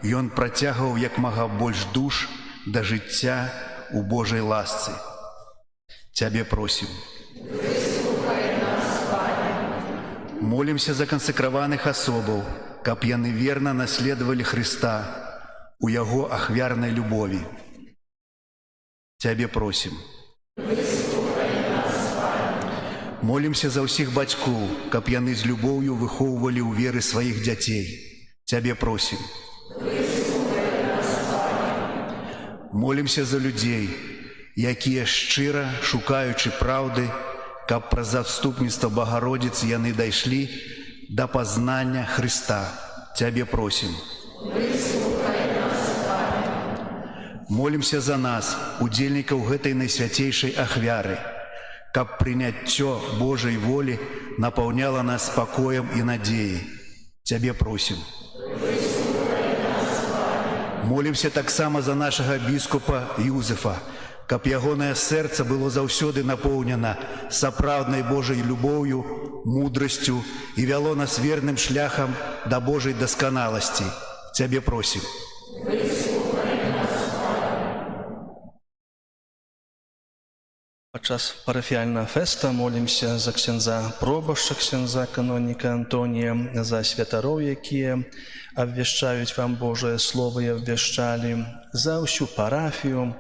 Ён працягваў як мага больш душ да жыцця у Божай ласцы. Цябе просім. Молімся за кансакраваных асобаў, каб яны верна наследавалі Хрыста у Яго ахвярнай любові. Цябе просім. Молімся за ўсіх бацькоў, каб яны з любоўю выхоўвалі ў веры сваіх дзяцей. Цябе просім. Молімся за людзей, якія шчыра, шукаючы праўды, каб праз заступніцтва Багародзіцы яны дайшлі да пазнання Хрыста. Цябе просім. Молімся за нас, удзельнікаў гэтай найсвяцейшай ахвяры, каб прыняццё Божай волі напаўняла нас спакоем і надзеяй. Цябе просім. Молімся таксама за нашага біскупа Юзефа, каб ягонае сэрца было заўсёды напоўнена сапраўднай Божай любоўю, мудрасцю і вяло нас верным шляхам да Божай дасканаласці. Цябе просім. Падчас парафіяльнага фэста молімся за ксяндза пробашча, ксяндза каноніка Антонія, за святароў, якія абвяшчаюць вам Божае Слово і абвяшчалі, за ўсю парафію,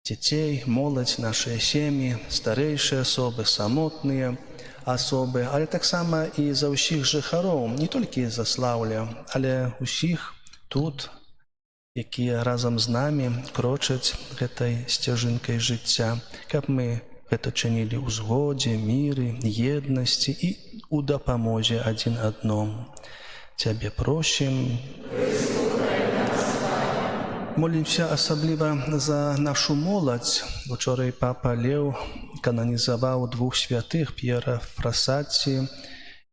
дзяцей, моладзь, нашыя сем'і, старэйшыя асобы, самотныя асобы, але таксама і за ўсіх жыхароў, не толькі за Слаўля, але ўсіх тут, якія разам з намі крочаць гэтай сцяжынкай жыцця, каб мы гэта чынілі ў згодзе, міры, еднасці і ў дапамозе адзін адному. Цябе просім. Молімся асабліва за нашу моладзь. Учора папа Леў кананізаваў двух святых, П'ера Фрасаці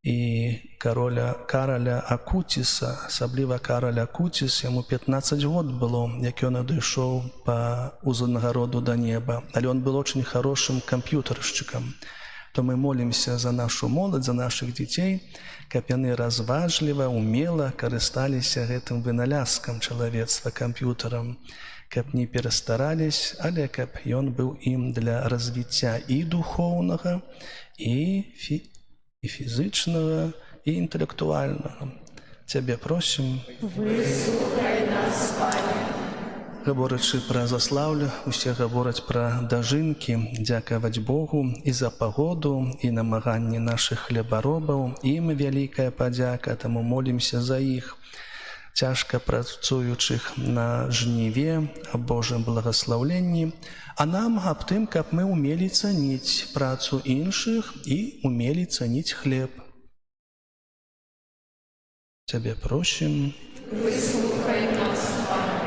і Караля Акуціса, асабліва Караля Акуціс, яму 15 год было, як ён адышоў па узнагароду да неба, але он был очень хорошим камп'ютаршчыкам. То мы молімся за нашу моладзь, за наших дзяцей, каб яны разважліва, умела карысталіся гэтым вынальазкам чалавецтва, камп'ютарам, каб не перастарались, але каб ён быў ім для развіцця і духоўнага, і фізычнага, і інтэлектуальнага. Цябе просім. Выслухай нас, Пане. Гаворачы пра Заслаўля, усе гавораць пра дажынкі, дзякаваць Богу і за пагоду, і намаганні нашых хлебаробаў. Ім вялікая падзяка, таму молімся за іх, цяжка працуючых на жніве, аб Божым благаслаўленні, а нам аб тым, каб мы умелі цаніць працу іншых і умелі цаніць хлеб. Цябе просім. Выслухай нас, Пане.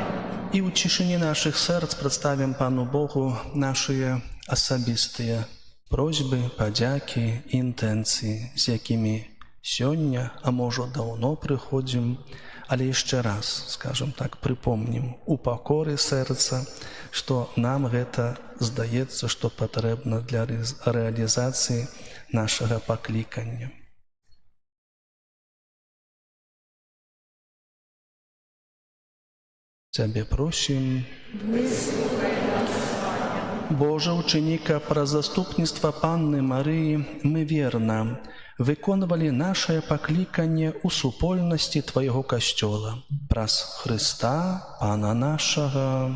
І ў цішыні нашых сэрц прадставім Пану Богу нашыя асабістыя просьбы, падзякі і інтэнцыі, з якімі сёння, а можа даўно прыходзім, але яшчэ раз, скажем так, прыпомнім у пакоры сэрца, што нам гэта здаецца, што патрэбна для рэалізацыі нашага паклікання. Цябе просім. Божа, учыні, каб праз заступніцтва Панны Марыі мы верна выконвалі нашае пакліканне ў супольнасці Твайго касцёла. Праз Хрыста, Пана нашага.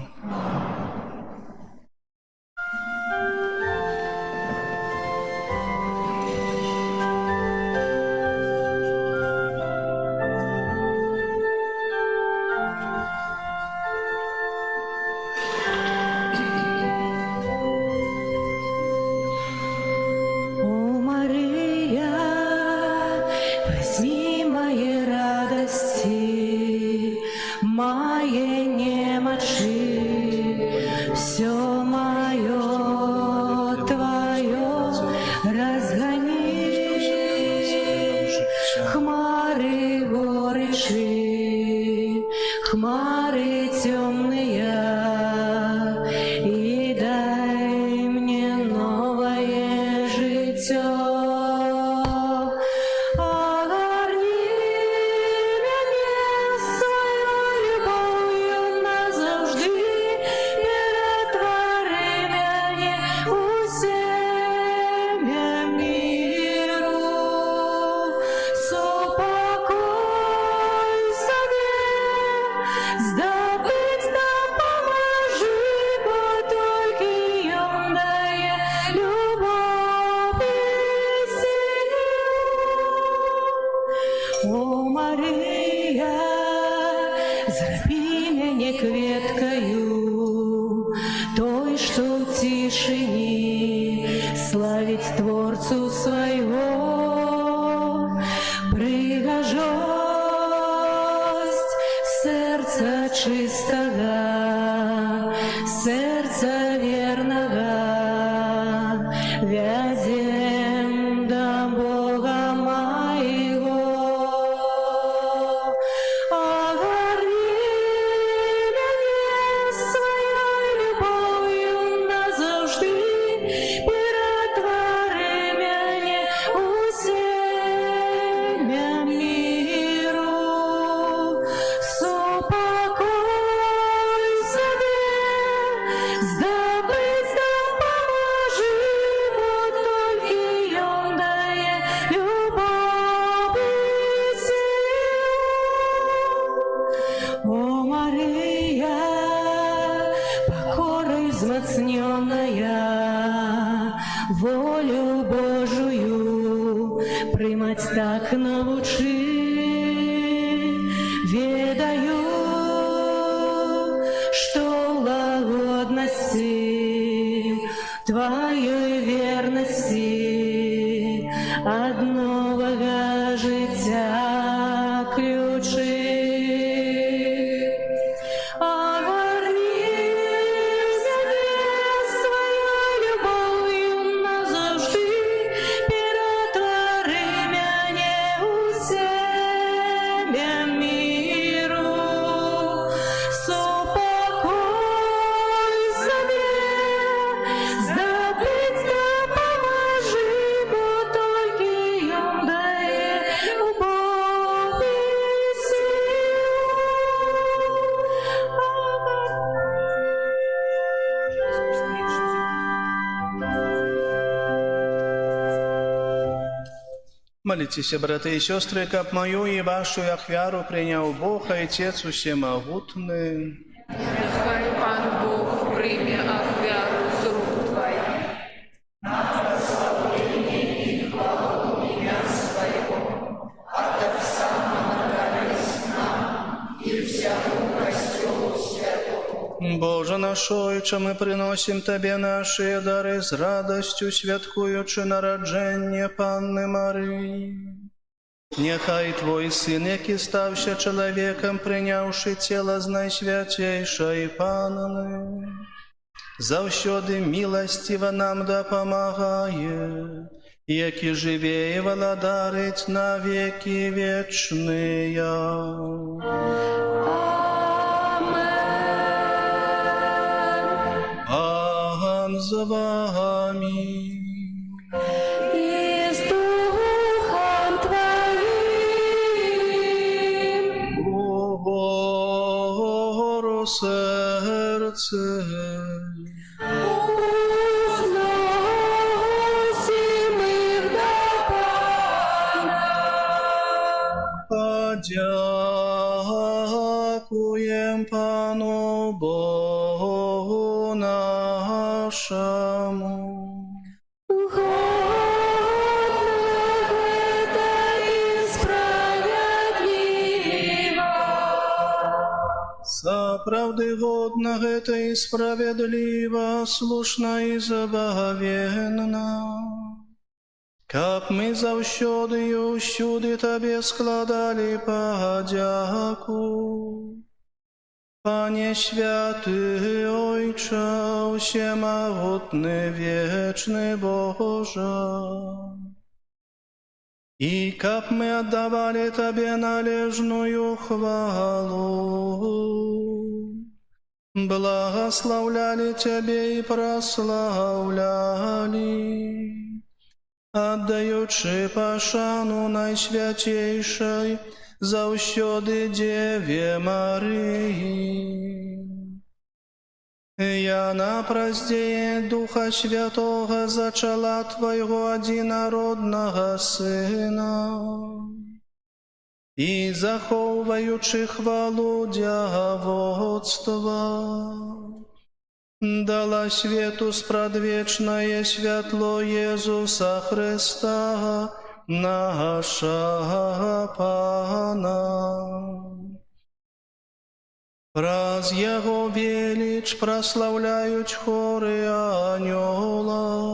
О, Мария, возьми мои радости, мои немочи, все мое Твое разгони, хмары горячи, хмары темные, и дай мне новое житье. Огорни меня своей зрабі мяне кветкаю, той, што ў цішыні славіць Творцу свайго, прыгажосць сэрца чыстага, сэрца вернага, вядзем да Бога майго. Агарні мяне сваёй любоўю назаўжды, ператвары мяне у семя міру. Супакой сабе здабыць дапамажы, бо толькі ён дае любоў і сілу. О, Марыя, покорой взмацнённая, волю Божую прымаць так навучы. Ведаю, што ў лагоднасці тваёй вернасці ад новага жыцця ключы. Агарні мяне сваёй любоўю назаўжды, ператвары мяне ў семя міру. Супакой сабе здабыць дапамажы, бо толькі ён дае любоў і Молитесь, браты и сестры, как мою и вашу ахвяру принял Бог, Отец Всемогутный. Нехай Пан Бог прийме ахвяру з рук Твоїх. Боже наш Отче, мы приносим Тебе наши дары с радостью, святкуючи народження Панни Марії. Нехай Твой Сын, який стався чоловіком, прийнявши тіло з найсвятейшої Панни, завсёды милостиво нам допомагає, який живе і владарить на веки вечные. Пан з вами. і з Духом Твоїм. Гору серце, Узносим их до Пана. подякуєм Пану Богу нашому. Угодно это и справедливо. Заправды годно это и справедливо, слушно и забавенно. Как мы завсёды и усюди Тебе складали подяку. Пане святый Ойче, всемогутный, вечный Боже, и как мы отдавали Тебе належную хвалу, благословляли Тебе и прославляли, отдаючи пошану найсвятейшей завсёды Деве Марии. Я на праздние Духа Святого зачала Твоего одинородного Сына, и заховуючи хвалу дьявоцтва, дала свету спрадвечное святло Иисуса Христа, нашего Пана. Праз яго веліч праслаўляюць хоры анёлаў,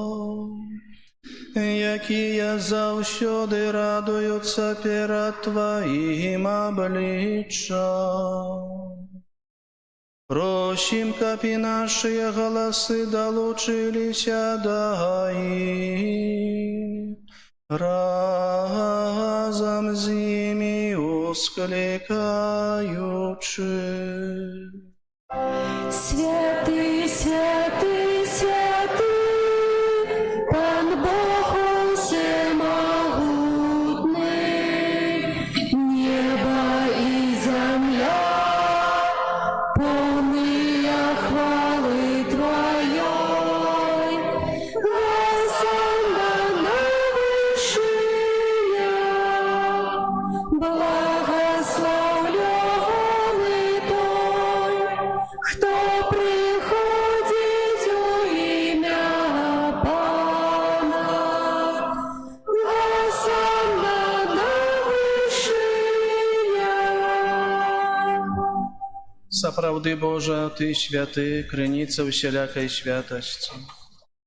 якія заўсёды радуюцца перад Тваім абліччам. Просім, каб і нашыя галасы далучыліся да іх, разам з імі усклікаючы. Святый, святый, святый, Пан Бог усемогутный, небо и земля полные хвалы Твоей. Госанна на вышинях, благословленный Той, кто приходит у имя Пана. Госанна на вышинях. Сапраўды, Божа, Ты святы, крыніца ўсялякай святасці.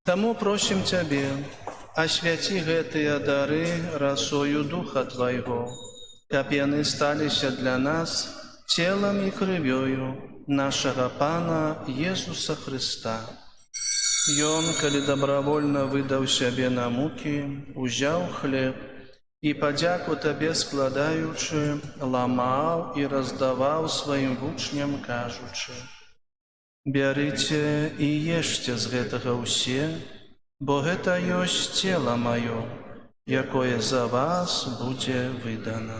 Таму просім Цябе, асвяці гэтыя дары расою Духа Твайго, каб яны сталіся для нас целам і крывёю нашага Пана Езуса Хрыста. Ён, калі добравольна выдаў сябе на мукі, узяў хлеб і, падзяку Табе складаючы, ламаў і раздаваў сваім вучням, кажучы: «Бярыце і ешце з гэтага ўсе, бо гэта ёсць цела маё, якое за вас будзе выдана».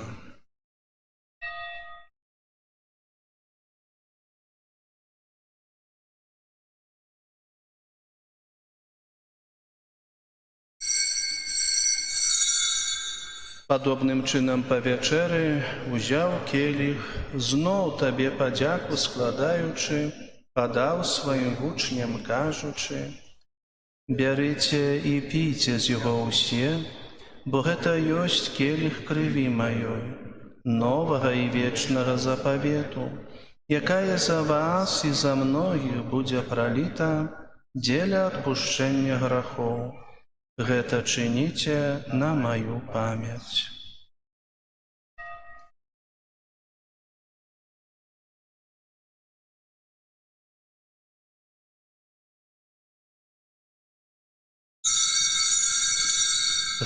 Падобным чынам па вячэры узяў келіх, зноў Табе падзяку складаючы, падаў сваім вучням, кажучы: «Бярыце і піце з яго ўсе, бо гэта ёсць келіх крыві маёй, новага і вечнага запавету, якая за вас і за многіх будзе праліта дзеля адпушчэння грахоў. Гэта чыніце на маю памяць».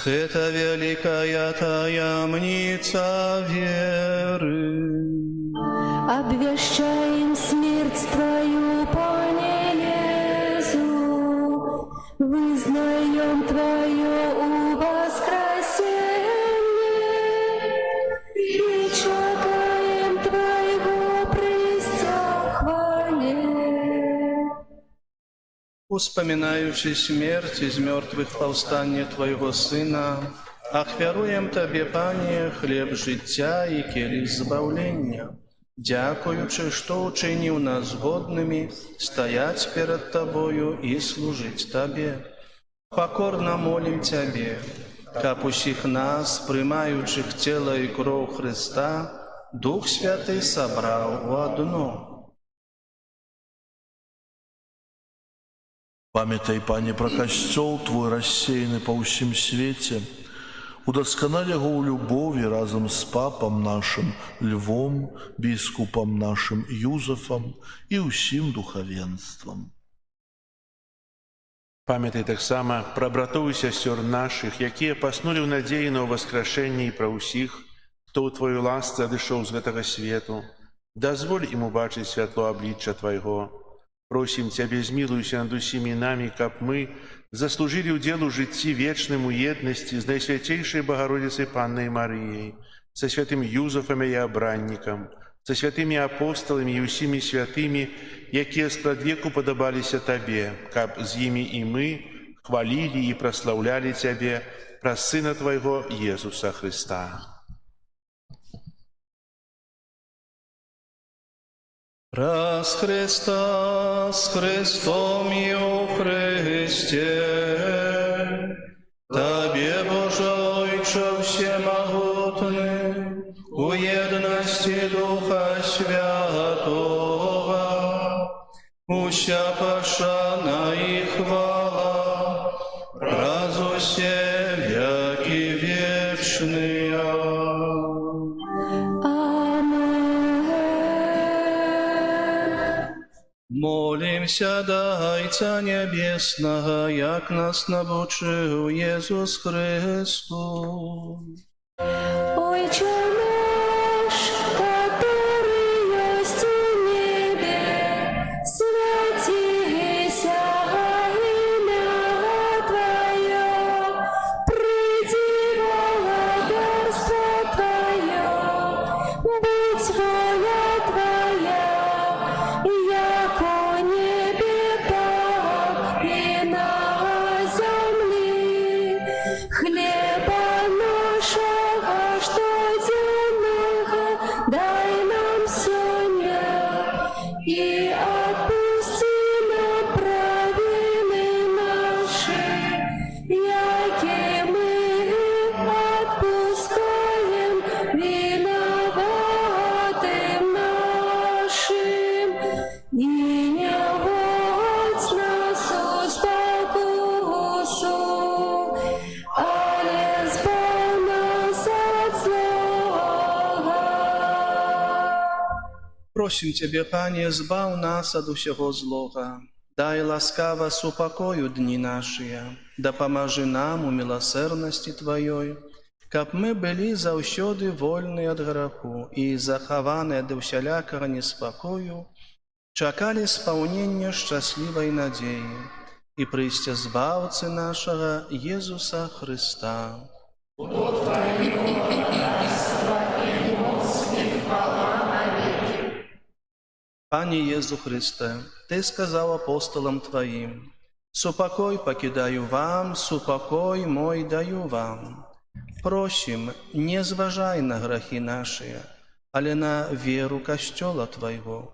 Гэта вялікая таямніца веры. Обвещаем смерть Твою, Пане Иисус, вызнаем Твое воскресение и чекаем Твоего престя хвале. Успоминаючи смерть из мертвых повстання Твоего Сына, ахвяруем Табе, Пане, хлеб життя і келіх збавлення, дякуючи, што учиніў нас годнымі стаяць перад Табою і служыць Табе. Покорно молім Цябе, каб усіх нас, прымаючых цела і кроў Христа, Дух Святы сабраў у адно. Памятай, Пане, про касцёл Твой рассеяны па ўсім свеце, удасканаль яго ў любові разам з папам нашым Львом, біскупам нашым Юзефам і ўсім духавенствам. Памятай таксама пра братоў і сясцёр нашых, якія паснулі ў надзеі на ўваскрашэнне, і пра ўсіх, хто ў Твоёй ласцы адышоў з гэтага свету. Дазволь ім убачыць святло аблічча Твайго. Просім Цябе, змілуйся над усімі намі, каб мы заслужылі ўдзел у жыцці вечным у еднасці з Найсвяцейшай Багародзіцай Паннай Марыяй, са святым Юзефам і абраннікам, са святымі апосталамі і ўсімі святымі, якія спрадвеку падабаліся Табе, каб з імі і мы хвалілі і праслаўлялі Цябе праз Сына Твайго Езуса Христа. Праз Христа, з Христом і у Христе, Табе, Боже Ойче всемогутний, у єдності Духа Святого, вся пошана и хвала, раз усе веки вечные. Амен. Молимся до Отца Небесного, як нас навчив Ісус Христос. Отче наш, который есть в небе, святися имя Твое, приди владарство Твое, будь воля Твоя, яко небе, так и на земле. Хлеба нашего штоденного дай нам сегодня, и отпусти нам провины наши, яки мы отпускаем виноватым нашим, и не вводь нас в спокусу, але збав нас от злого. Просим Тебе, Пане, збав нас от усього злого. Дай ласкаво супокою дни наши, да поможи нам у милосердности Твоей, каб мы были завсёды вольны от греху и захованы от усялякого неспокою, чакали исполнения счастливой надеи и прийстя Збавцы нашего Иисуса Христа. Пане Иисус Христе, Ты сказал апостолам Твоим: «Супокой покидаю вам, супокой мой даю вам». Просим, не зважай на грехи наши, але на веру Костела Твоего,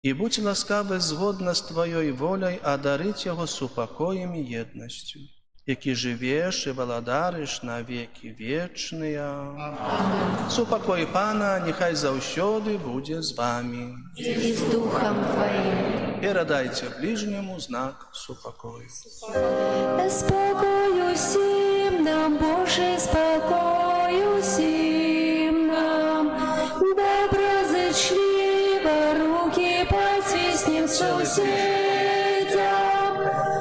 и будь ласкавый згодно с Твоей волей одарить его супокоем и едностью, які живеш і владариш на веки вечные. Супокой Пана нехай завсёды буде з вами. И с Духом Твоим. Передайте ближнему знак супокою. Спокою всім нам, Боже, спокою всім нам. Доброзичливо руки потиснем сусідям.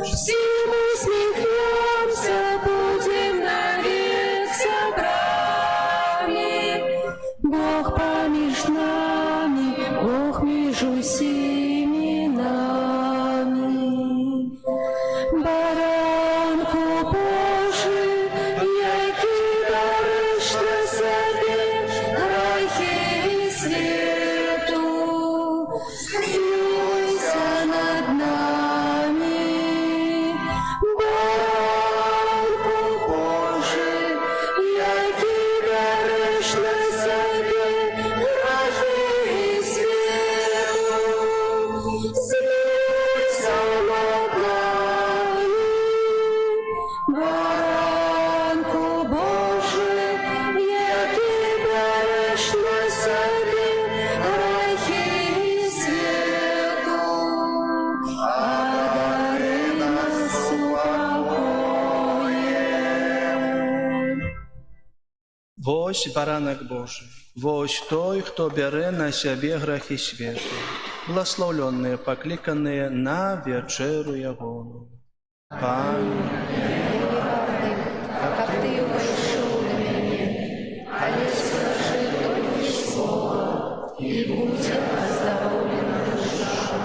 Всім усміхнемся, будем навек собраны. Бог поміж нами, Бог між усіми нами. Баранку Божий, який дариш на себе грехи і світу, змилуйся над нами. Баранку Божий, який дариш на себе грехи і світу, змилуйся над нами. Баранку Божий, який береш на себе грехи і світу, одари нас упокоєм. Вось баранок Божий, вось той, хто бере на себе грехи світу, благословленные, покликанные на вечеру Ягону. Пане, Как Ты вошел на меня, але скажи только слово, и будет оздоровлена душа.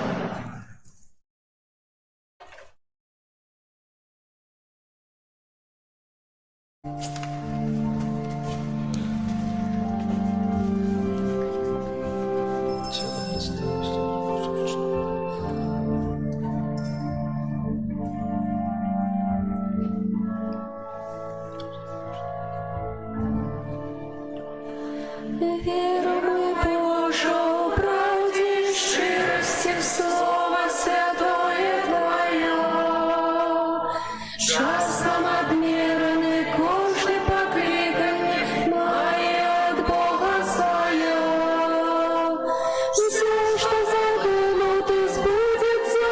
Тело Христа. Веруй, Боже, у правді, щирості в Слово Святое Твое. Часом одмірний кожний покликання має от Бога своє. Все, що задумав, ти збудеться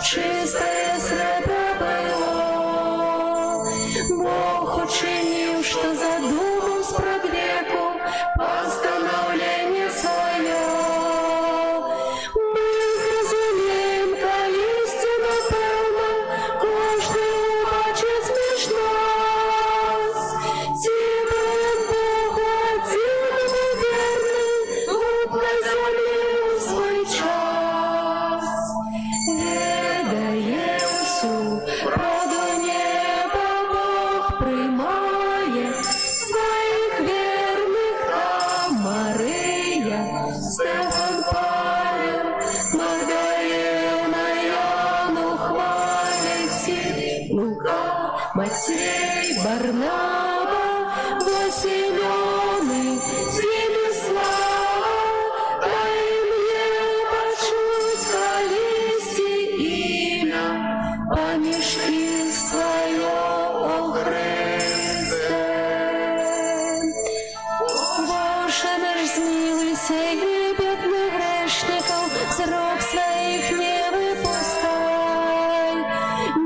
чистое сребро было. Бог учинил, что задумал спровеку постановление свое. Мы зразумеем, коли истину певно, кожный убачить між нас. Тибрем Богу один и верный, тут на земле свой час. Ведає всю правду неба, Бог приймає своїх вірних там Мария, Стефан, Павел, Магдалена, Яну хвалять, Лука, Матвей, Барнаба, Василёны, Зимислава, дай мне почуть колисти имя, помешки свое, о Христе. Боже наш, змилуйся, и бедных грешников с рук своих не выпускай.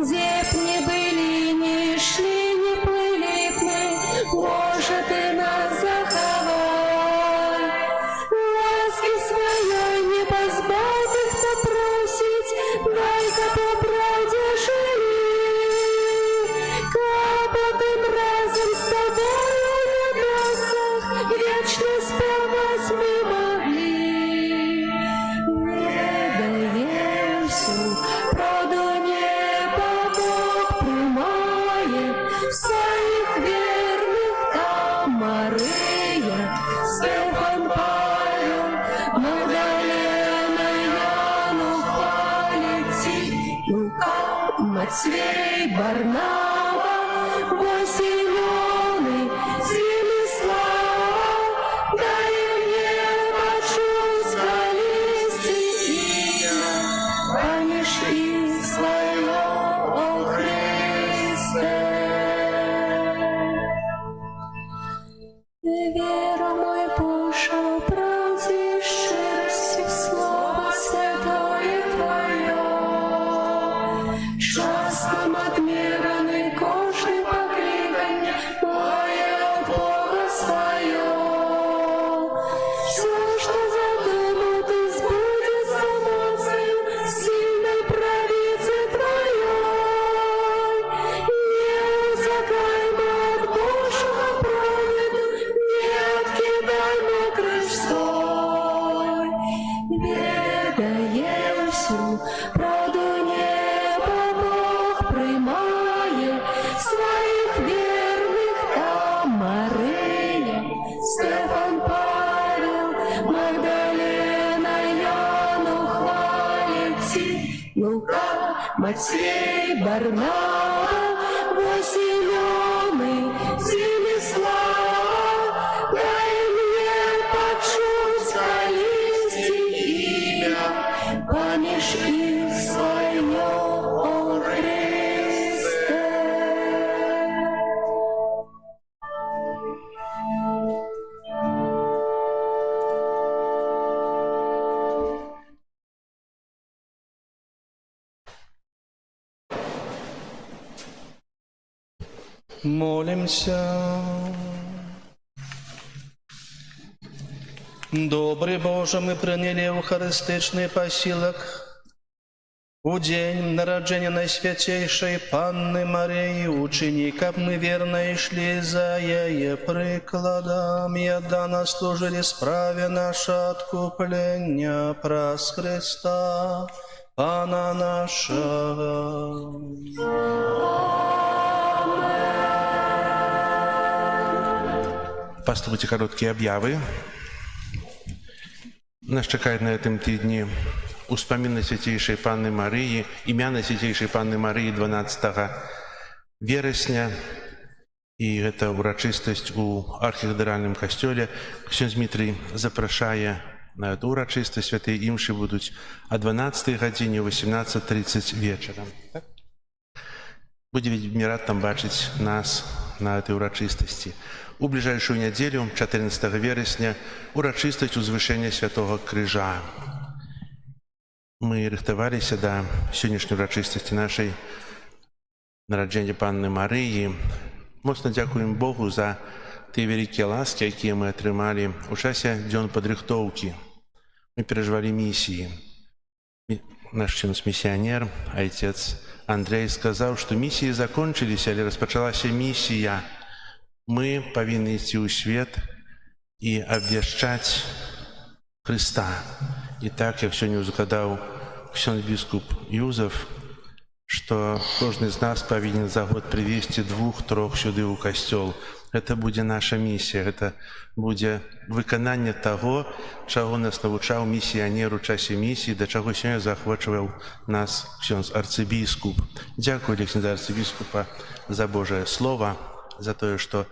Где б ни были, ни шли, ни плыли б мы, Боже, Ты нас заховай. Ласки своей не позбавь их попросить, дай-ка по правде жили. Капотым разом с Тобою в небесах вечно спевать мы могли. Ведає всю правду неба, Бог приймає своїх вірних там Мария, Стефан, Павел, Магдалена, Яну хвалять, Лука, Матвей, Барнаба, Василёны, Зимислава, дай мне почуть колисти имя, помешки свое, о Христе. Вера мой Боже, в правде и щирости, в Слово Святое Твое. Час нам отмеренный, кожный покликанье, мое от Бога свое. Все, что задумал Ты, сбудется мощью сильной правицы Твоей. Не утекаймо от Божьего проводу, не откидаймо крестой. Ведає всю правду неба, Бог приймає своїх вірних там Мария, Стефан, Павел, Магдалена, Яну хвалять, Лука, Матвей, Барнаба, Василёны, Зимислава, дай мне почуть колисти имя, помешки свое, о Христе. Молимся. Добрый Боже, мы приняли евхаристичный посилок у день народжения Найсвятейшей Панны Марии, учеников мы верно и шли за ее прикладом, и отдано служили справе наше откупление праз Христа, Пана нашего. Послухайте короткие объявы. Нас чекает на этом тижне успомин Найсвятейшей Панны Марии, ім'я Найсвятейшей Панны Марии 12 вересня. І гэта урачыстасць у архікафедральным касцёле. Ксёндз Дмітрый запрашае на эту урачыстасць. Святыя імшы будуць о 12 гадзіне, 18:30 вечарам. Будзе вельмі рад там бачыць нас на этой урачыстасці. У бліжэйшую нядзелю, 14 вересня, урачыстасць узвышэння Святого Крыжа. мы рыхтаваліся да сённяшняй урачыстасці нашай нараджэння Панны Марыі. Моцна дзякуем Богу за тыя вялікія ласкі, якія мы атрымалі ў часе дзён падрыхтоўкі. Мы перажывалі місіі. Наш ксёндз-місіянер, айцец Андрей, сказаў, што місіі закончыліся, але распачалася місія. Мы павінны ісці ў свет і абвяшчаць Хрыста. І так, як сёння узгадаў ксёндз-біскуп Юзеф, што кожны з нас павінен за год прывесці 2-3 сюды ў касцёл. Гэта будзе наша місія, гэта будзе выкананне таго, чаго нас навучаў місіянер у часе місіі, да чаго сёння захвочваў нас ксёндз-арцыбіскуп. Дзякую для ксёндза-арцыбіскупа за Божае Слова, за тое, што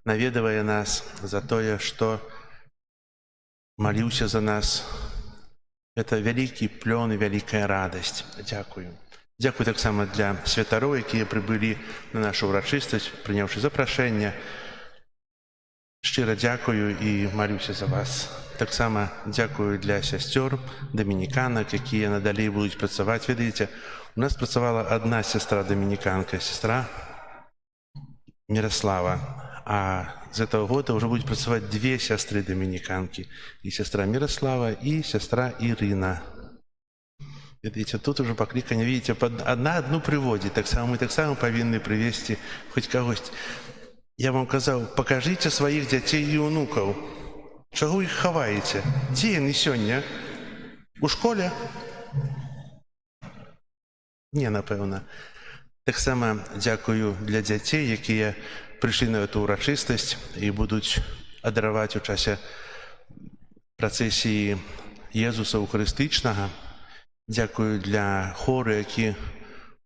наведавае нас, за тое, што маліўся за нас. Гэта вялікі плён і вялікая радасць. Дзякую. Дзякую таксама для святароў, якія прыбылі на нашу ўрачыстасць, прыняўшы запрашэнне. Шчыра дзякую і малюся за вас. Таксама дзякую для сясцёр, дамініканак, якія надалей будуць працаваць. Ведаеце, у нас працавала адна сястра-дамініканка, сястра Міраслава. А з этого года ўжо будуць працаваць 2 сястры-дамініканкі. І сястра Міраслава, і сястра Ірына. Ведаеце, тут уже пакліканне, видите, одна одну прыводзіць. Таксама мы таксама павінны прывесці хоць кагось. Я вам казаў, пакажыце сваіх дзяцей і унукаў. Чаго іх хаваеце? Дзе яны сёння? У школе? Не, напэўна. Таксама дзякую для дзяцей, якія прыйшлі на эту ўрачыстасць і будуць адараваць у часе працэсіі Езуса Эўхарыстычнага. Дзякую для хору, які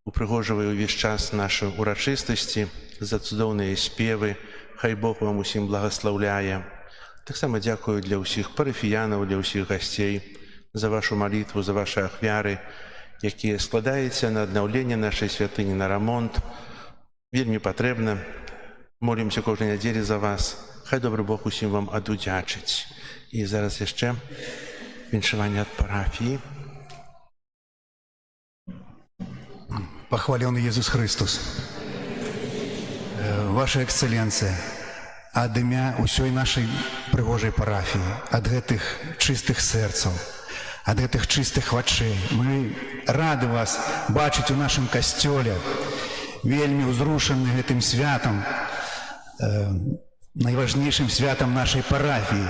упрыгожвае ўвесь час нашы ўрачыстасці, за цудоўныя спевы. Хай Бог вам усім благаслаўляе. Таксама дзякую для ўсіх парафіянаў, для ўсіх гасцей за вашу малітву, за вашы ахвяры, якія складаеце на аднаўленне нашай святыні, на рамонт. Вельмі патрэбна. Молімся кожнай нядзелі за вас. Хай добры Бог усім вам адудзячыць. І зараз яшчэ віншаванне ад парафіі. Похвален Иисус Христос. Ваша эксцелленция, ад імя усёй нашай прыгожай парафіі, ад гэтых чыстых сэрцаў, ад гэтых чыстых вачэй, мы рады вас бачыць у нашым касцёле, вельмі ўзрушаны гэтым святам, найважнейшым святам нашай парафіі.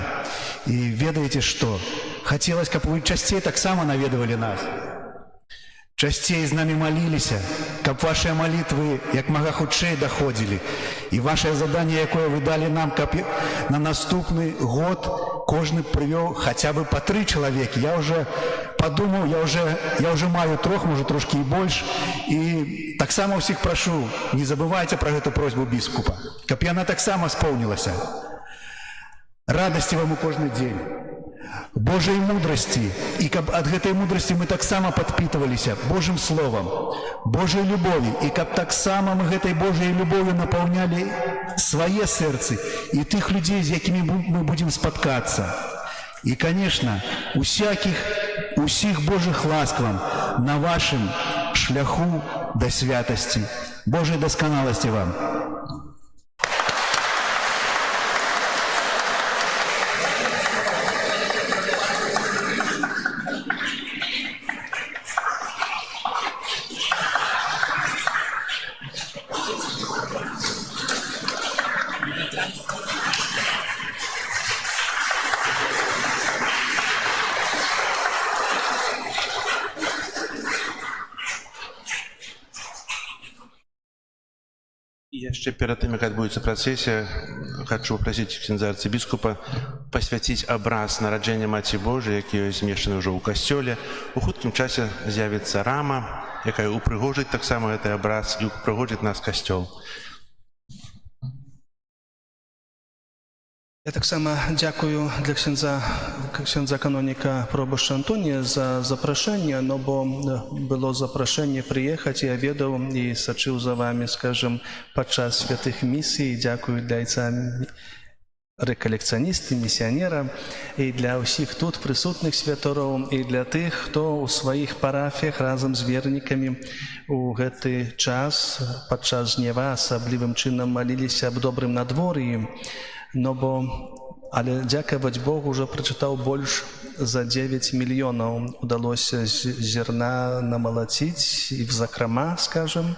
І ведаеце што? Хацелось, каб вы часцей таксама наведавалі нас. Часцей з намі маліліся, каб вашыя малітвы як мага хутчэй даходзілі. І вашае заданне, якое вы далі нам, каб на наступны год кожны прывёў хаця бы па 3 чалавекі. Я ўжо падумаў, я ўжо маю 3, можа трошкі і больш. І таксама ўсіх прашу, не забывайце пра гэту просьбу біскупа, каб яна таксама споўнілася. Радасці вам у кожны дзень. Божай мудрасці, і каб ад гэтай мудрасці мы таксама падпітваліся Божым словам, Божай любові, і каб таксама мы гэтай Божай любові напаўнялі свае сэрцы і тых людзей, з якімі мы будзем спаткацца. І, конечно, усіх Божых ласк вам на вашым шляху да святасці. Божай дасканаласці вам. Яшчэ перад тым, як адбудзецца працэсія, хачу папрасіць ксяндза-арцыбіскупа пасвяціць абраз нараджэння Маці Божай, які змешчаны ўжо ў касцёле. У хуткім часе з'явіцца рама, якая упрыгожыць таксама гэты абраз і упрыгожыць нас касцёл. Я таксама дзякую для ксяндза каноніка пробашча Антонія за запрашэнне, но бо было запрашэнне прыехаць, я ведаў і сачыў за вами, скажем, падчас святых місій. Дзякую для айца рэкалекцыяністы, місіянера, і для ўсіх тут прысутных святароў, і для тых, хто ў сваіх парафіях разам з вернікамі у гэты час, падчас жніва, асаблівым чынам маліліся аб добрым надвор'і. Але дзякаваць Богу, ўжо прачытаў больш за 9 мільёнаў удалося зерна намалаціць і в закрома, скажем,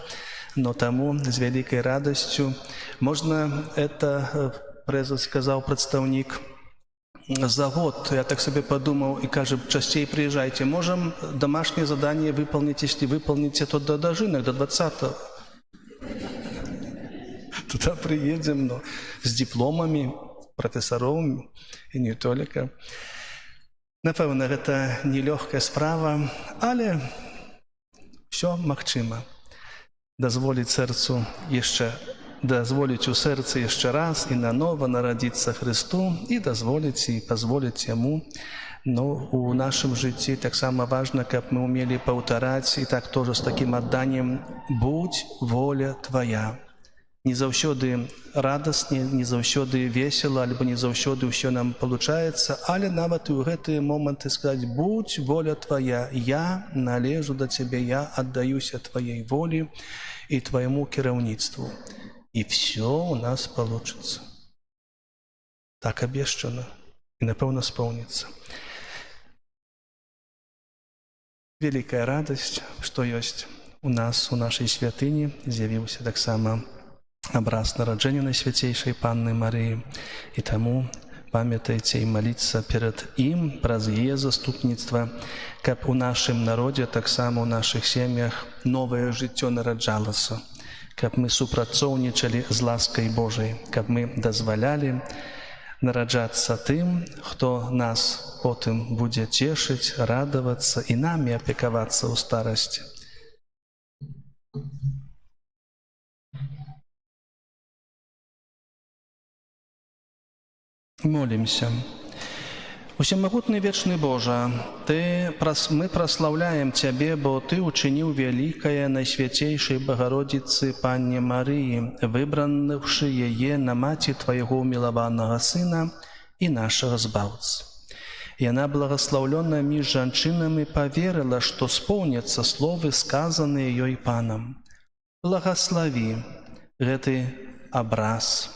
но таму з вялікай радасцю можна это, сказаў прадстаўнік, за год, я так себе подумал, и кажем, частей приезжайте, можем домашнее задание выполнить, если выполните, то до дожинок, до 20-го. Туда приедем, но с дипломами профессоров, и не только. Напевно, это нелегкая справа, але все магчыма. Дазволить сердцу еще дазволіць у сэрцы яшчэ раз і нанова нарадзіцца Христу і дазволіць і пазволіць Яму. Но у нашым жыцці таксама важна, каб мы умелі паўтараць і так тоже з такім адданнем: будь воля Твая. Не заўсёды радасна, не заўсёды весела, альбо не заўсёды ўсё нам получаецца, але нават і ў гэтыя моманты сказаць: будь воля Твая, я належу да Цябе, я аддаюся Тваей волі і Твайму кіраўніцтву. И все у нас получится. Так обещано. И, напевно, исполнится. Великая радость, что есть у нас, у нашей святыни, з'явился так само образ народжения Найсвятейшей Панны Марии. И тому памятайте и молиться перед им, праз ее заступництво, как у нашем народе, так само у наших семьях новое життя нараджалося. Каб мы супрацоўнічалі з ласкай Божай, каб мы дазвалялі нараджацца тым, хто нас потым будзе цешыць, радавацца і намі апекавацца ў старасці. Молимся. Усемагутны вечны Божа, мы праслаўляем Цябе, бо Ты учыніў вялікае Найсвяцейшай Багародзіцы Панне Марыі, выбрануўшы яе на маці Твайго ўмілаванага Сына і нашага Збаўцы. Яна благаслаўлёна між жанчынамі паверыла, што споўняцца словы, сказаныя ёй Панам. Благаславі гэты абраз,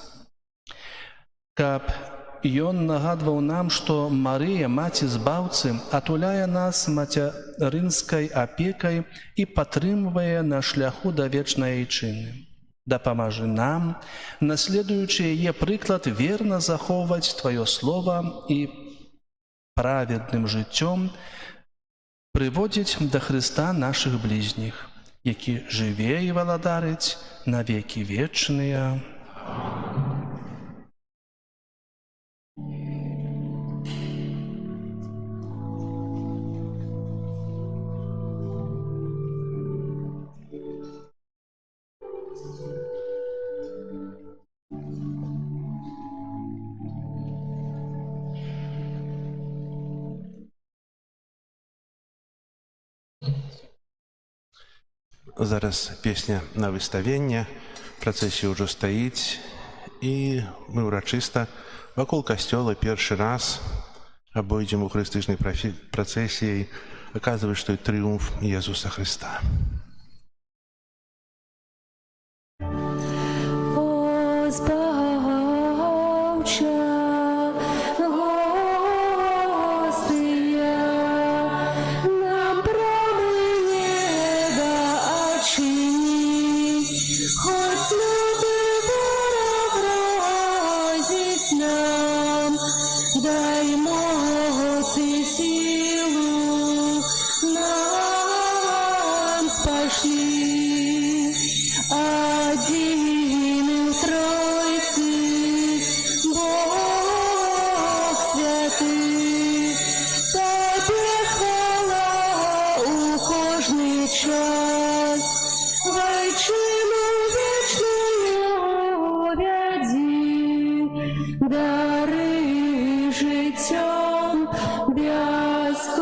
каб Ён нагадваў нам, што Марыя, маці Збаўцы, атуляе нас мацярынскай апекай і падтрымвае на шляху да вечнай айчыны. Дапамажы нам, наследуючы яе прыклад, верна захоўваць Тваё слова і праведным жыццём прыводзіць да Хрыста нашых бліжніх, які жыве і валадарыць на векі вечныя. Зараз песня на выставенне, працэсія ўжо стаіць, і мы ўрачыста вакол касцёла першы раз абойдзем у хрыстычнай працэсіяй, аказваць, што і трыумф Езуса Хрыста. О, Збаўча, гостыя, нам брамы неба адчыні, хоць люты вораг грозіць нам, дай моц і сілу нам спашлі. Один в Тройцы, Бог святый, Тебе хвала у кожний час, в айчину вечную вядzi, дари життям безконцем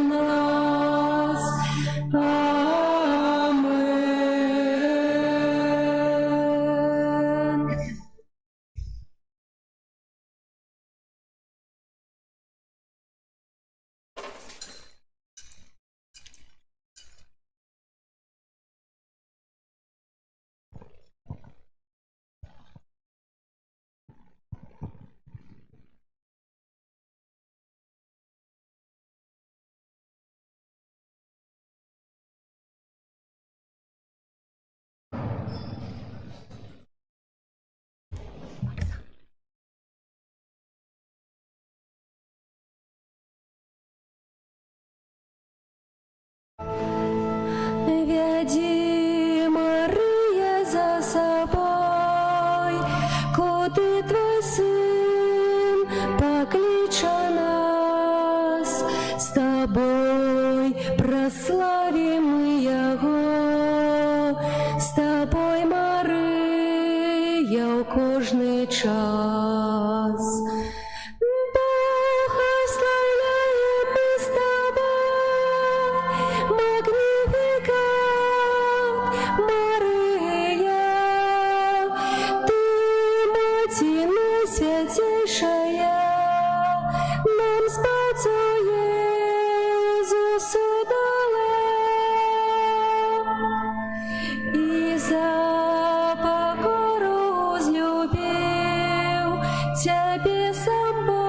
нас. нам Спасу Иисусу дала, и за покору возлюбил Тебе сам Бог.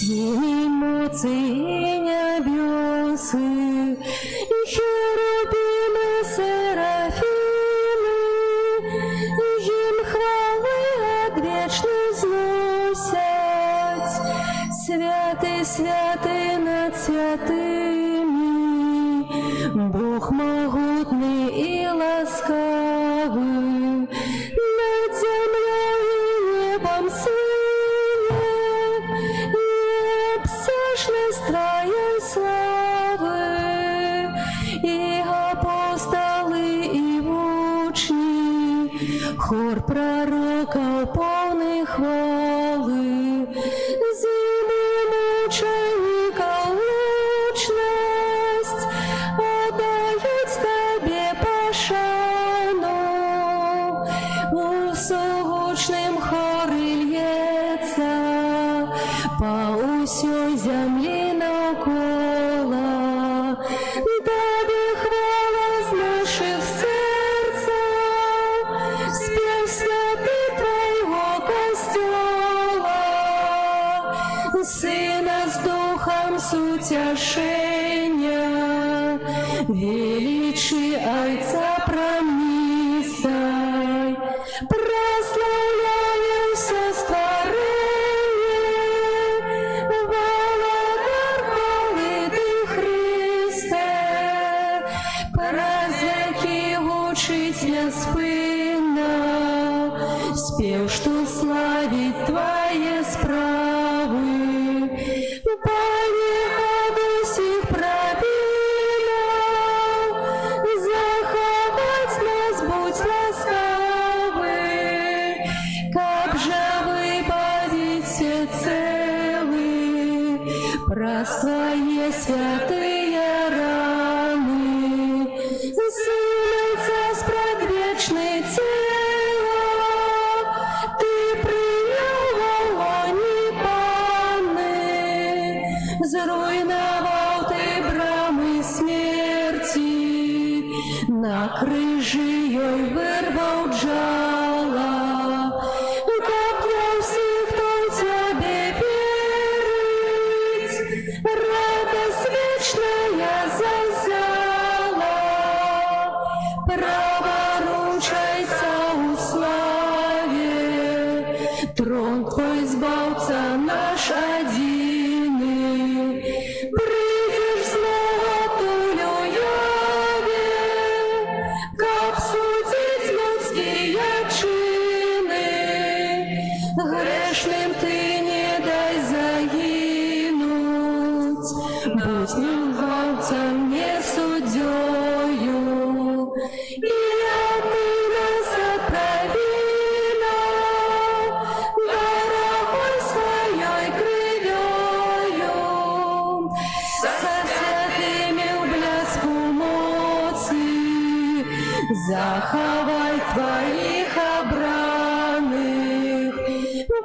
З'їм моці і небеси, і херувими, серафими, їм хвали одвічні зносять. Святий, святий над святими, Бог могутний і ласкавий, над землею і небом сиє, небесашний страєм слави, і апостоли, і учні, хор пророка повний хвали, зими мученика лучность, отдають Тебе пошану, у всеогучним хорі лється, по усій землі навколо. Тебе хвала з наших серців, спів святий Твоего костела, Сына с Духом сутешения, величи Отца промистай, прославляем все створение, володар хвалы Ты, Христе, праздники учить неспынно, спев, что славить Твои справы, по неходу сих правильно, заховать нас будь ласкавы, как же выпадить все целы, праз Твои святые раны, Сынца с предвечной тело, Ты принял в лоне Панны, зруйновал Ты брамы смерти, на крыжи ей вырвал джала, копья всех, кто Тебе верить, радость вечная зазяла, праворучайся у славе, трон Твой избавца наш одиный, придешь в златую яве, как судить людские чины, грешным Ты не дай загинуть, будь виноватцем, не судьёю, и Ты нас отправила дорогой своей кровью, со святыми в бляску моцы, заховай Твоих обраных,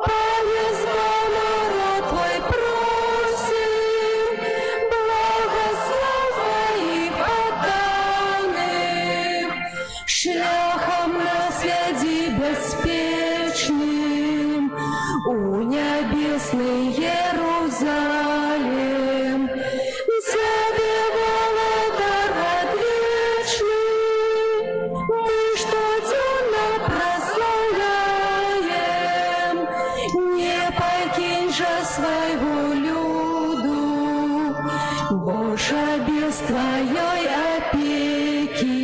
понесло народ Твой просим, благослов Твоих подданных, шляхом наследи беспечным, у небесный Иерусалим, Тебе володар отвечный, мы что денно прославляем, не покинь же своего люду, Боже, без Твоей опеки,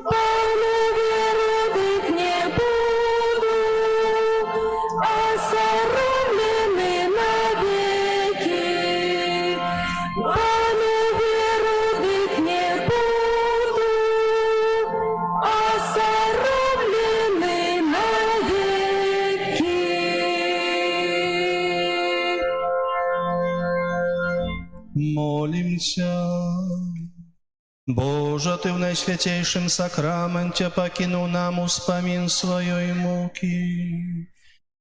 полну веру быть не буду, осоромленный навеки, полну веру быть не буду, осоромленный навеки. Молимся. Боже, Ты в наисвятейшем сакраменте покинул нам успомин своей муки.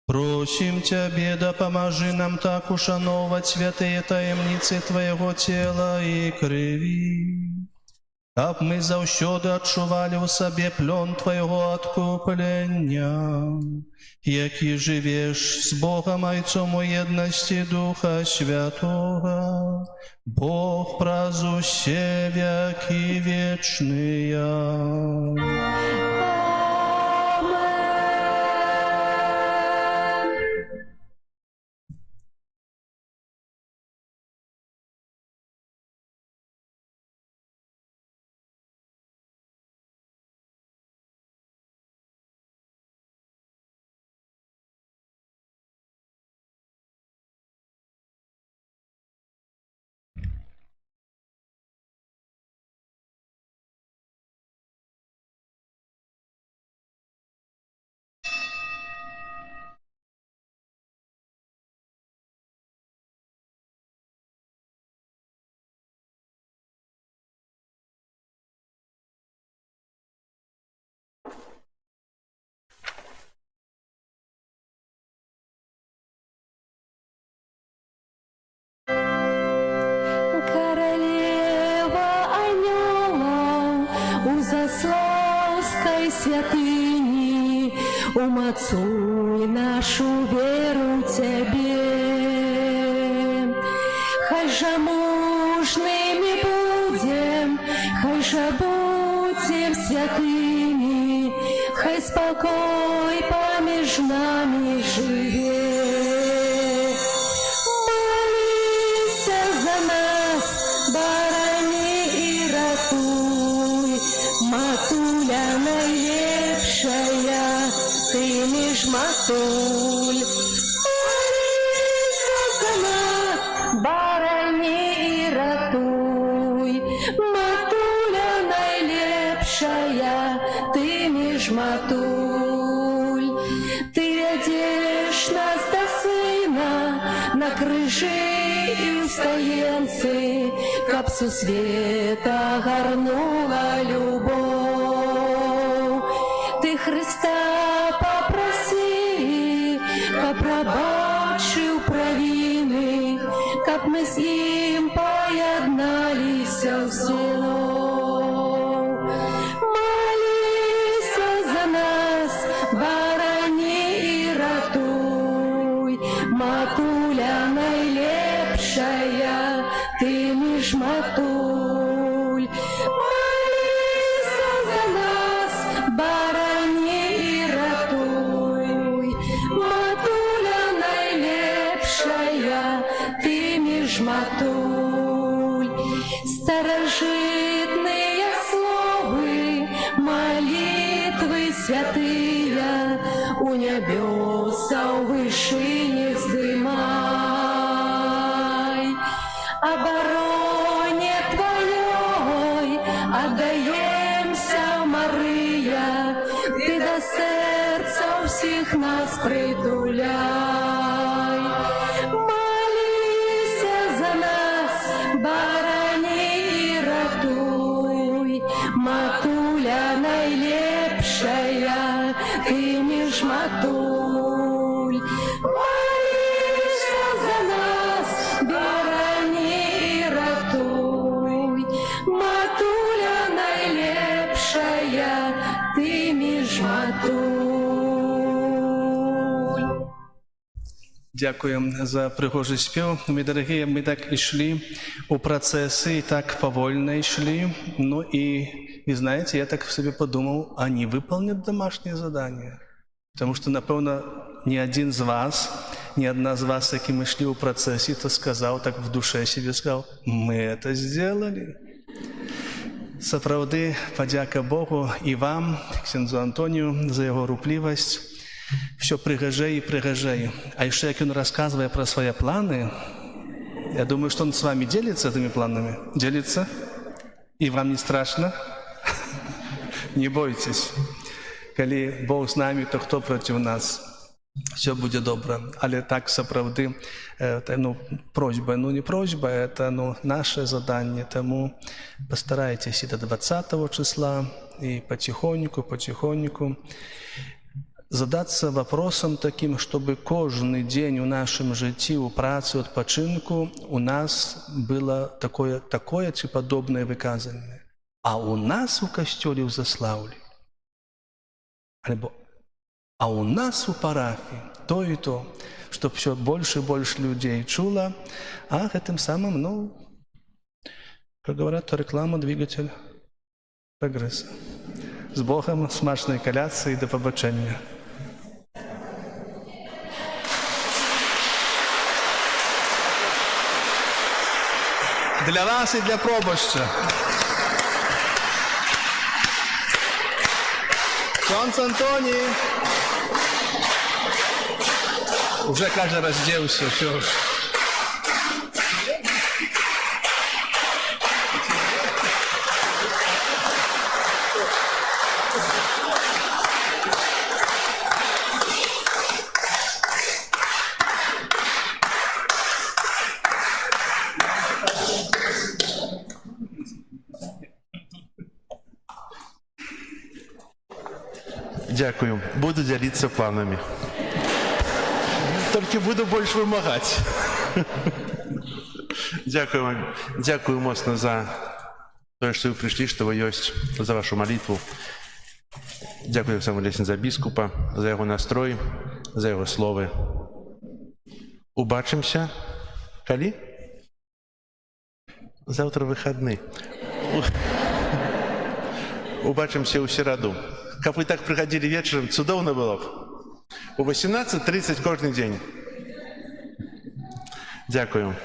Просим Тебя, да поможи нам так ушановать святые таемницы Твоего тела и крови, каб мы заўсёды адчувалі ў сабе плён Твайго адкуплення, які жывеш з Богам Айцом у еднасці Духа Святога, Бог праз усе векі вечныя. Заславской святыни, умацуй нашу веру Тебе. Хай же мужными будем, хай же будем святыми, хай спокой помеж нами живе. Молися за нас, барани и ратуй, Матуля найлепшая, ты між матуль. Молися за нас, барани и ратуй, Матуля найлепшая, ты між матуль. Ты ведешь нас до сына на крыжи и устаенцы, каб со света горнула любовь. Ты Христа попроси, каб пробачил провины, каб мы с ним поєднались всього. Молися за нас, барани и ратуй, Матуля найлепшая, ты між матуль. Молися за нас, барани и ратуй, Матуля найлепшая, ты між матуль. Старожитные словы, молитвы святые, у небеса у вышине вздымай. Обороне Твоей отдаемся, Мария, Ты до сердца всех нас притуляй. Молися за нас, барани и ратуй, Матуля найлепшая, ты між матуль. Молися за нас, барани и ратуй, Матуля найлепшая, ты між матуль. Дякую за пригожий спів. Мої дорогі, ми так ішли у процеси, і так повольно ішли. Ну и, вы знаете, я так в себе подумал, они выполнят домашнее задание. Потому что, напевно, ни один з вас, ни одна з вас, які ми йшли у процесі, то сказав, так в душе себе сказав, ми это сделали. Сапраўды, подяка Богу і вам, ксензу Антонію, за його рупливость. Все пригожей и пригожей. А еще, как он рассказывая про свои планы, я думаю, что он с вами делится этими планами. Делится? И вам не страшно? Не бойтесь. Коли Бог с нами, то кто против нас? Все будет добре. Але так, сапраўды, это, просьба, не просьба, это, наше задание. Тому постарайтесь и до 20 числа, и потихоньку задаться вопросом таким, чтобы кожный день у нашем житті, у праці, відпочинку у нас было такое чи подобное выказание. а у нас у касцёле ў Заслаўлі, альбо а у нас у парафіі то і то, чтоб все больше и больше людей чула, а гэтым самым, ну, как говорят, реклама — двигатель прогресса. С Богом, смачной коляции и до побачення. Для вас и для пробоща. Ksiądz Antoni уже, каже, раздевся, все. Дякую. Буду делиться планами. Только буду больше вымогать. Дякую вам. Дякую моцно за то, что вы пришли, что вы есть, за вашу молитву. Дякую самому лесне за біскупа, за его настрой, за его словы. Убачимся. Калі? Завтра выходны. Убачимся у сераду. Как вы так приходили вечером, цудовно было. У 18:30 кожный день. Дякую.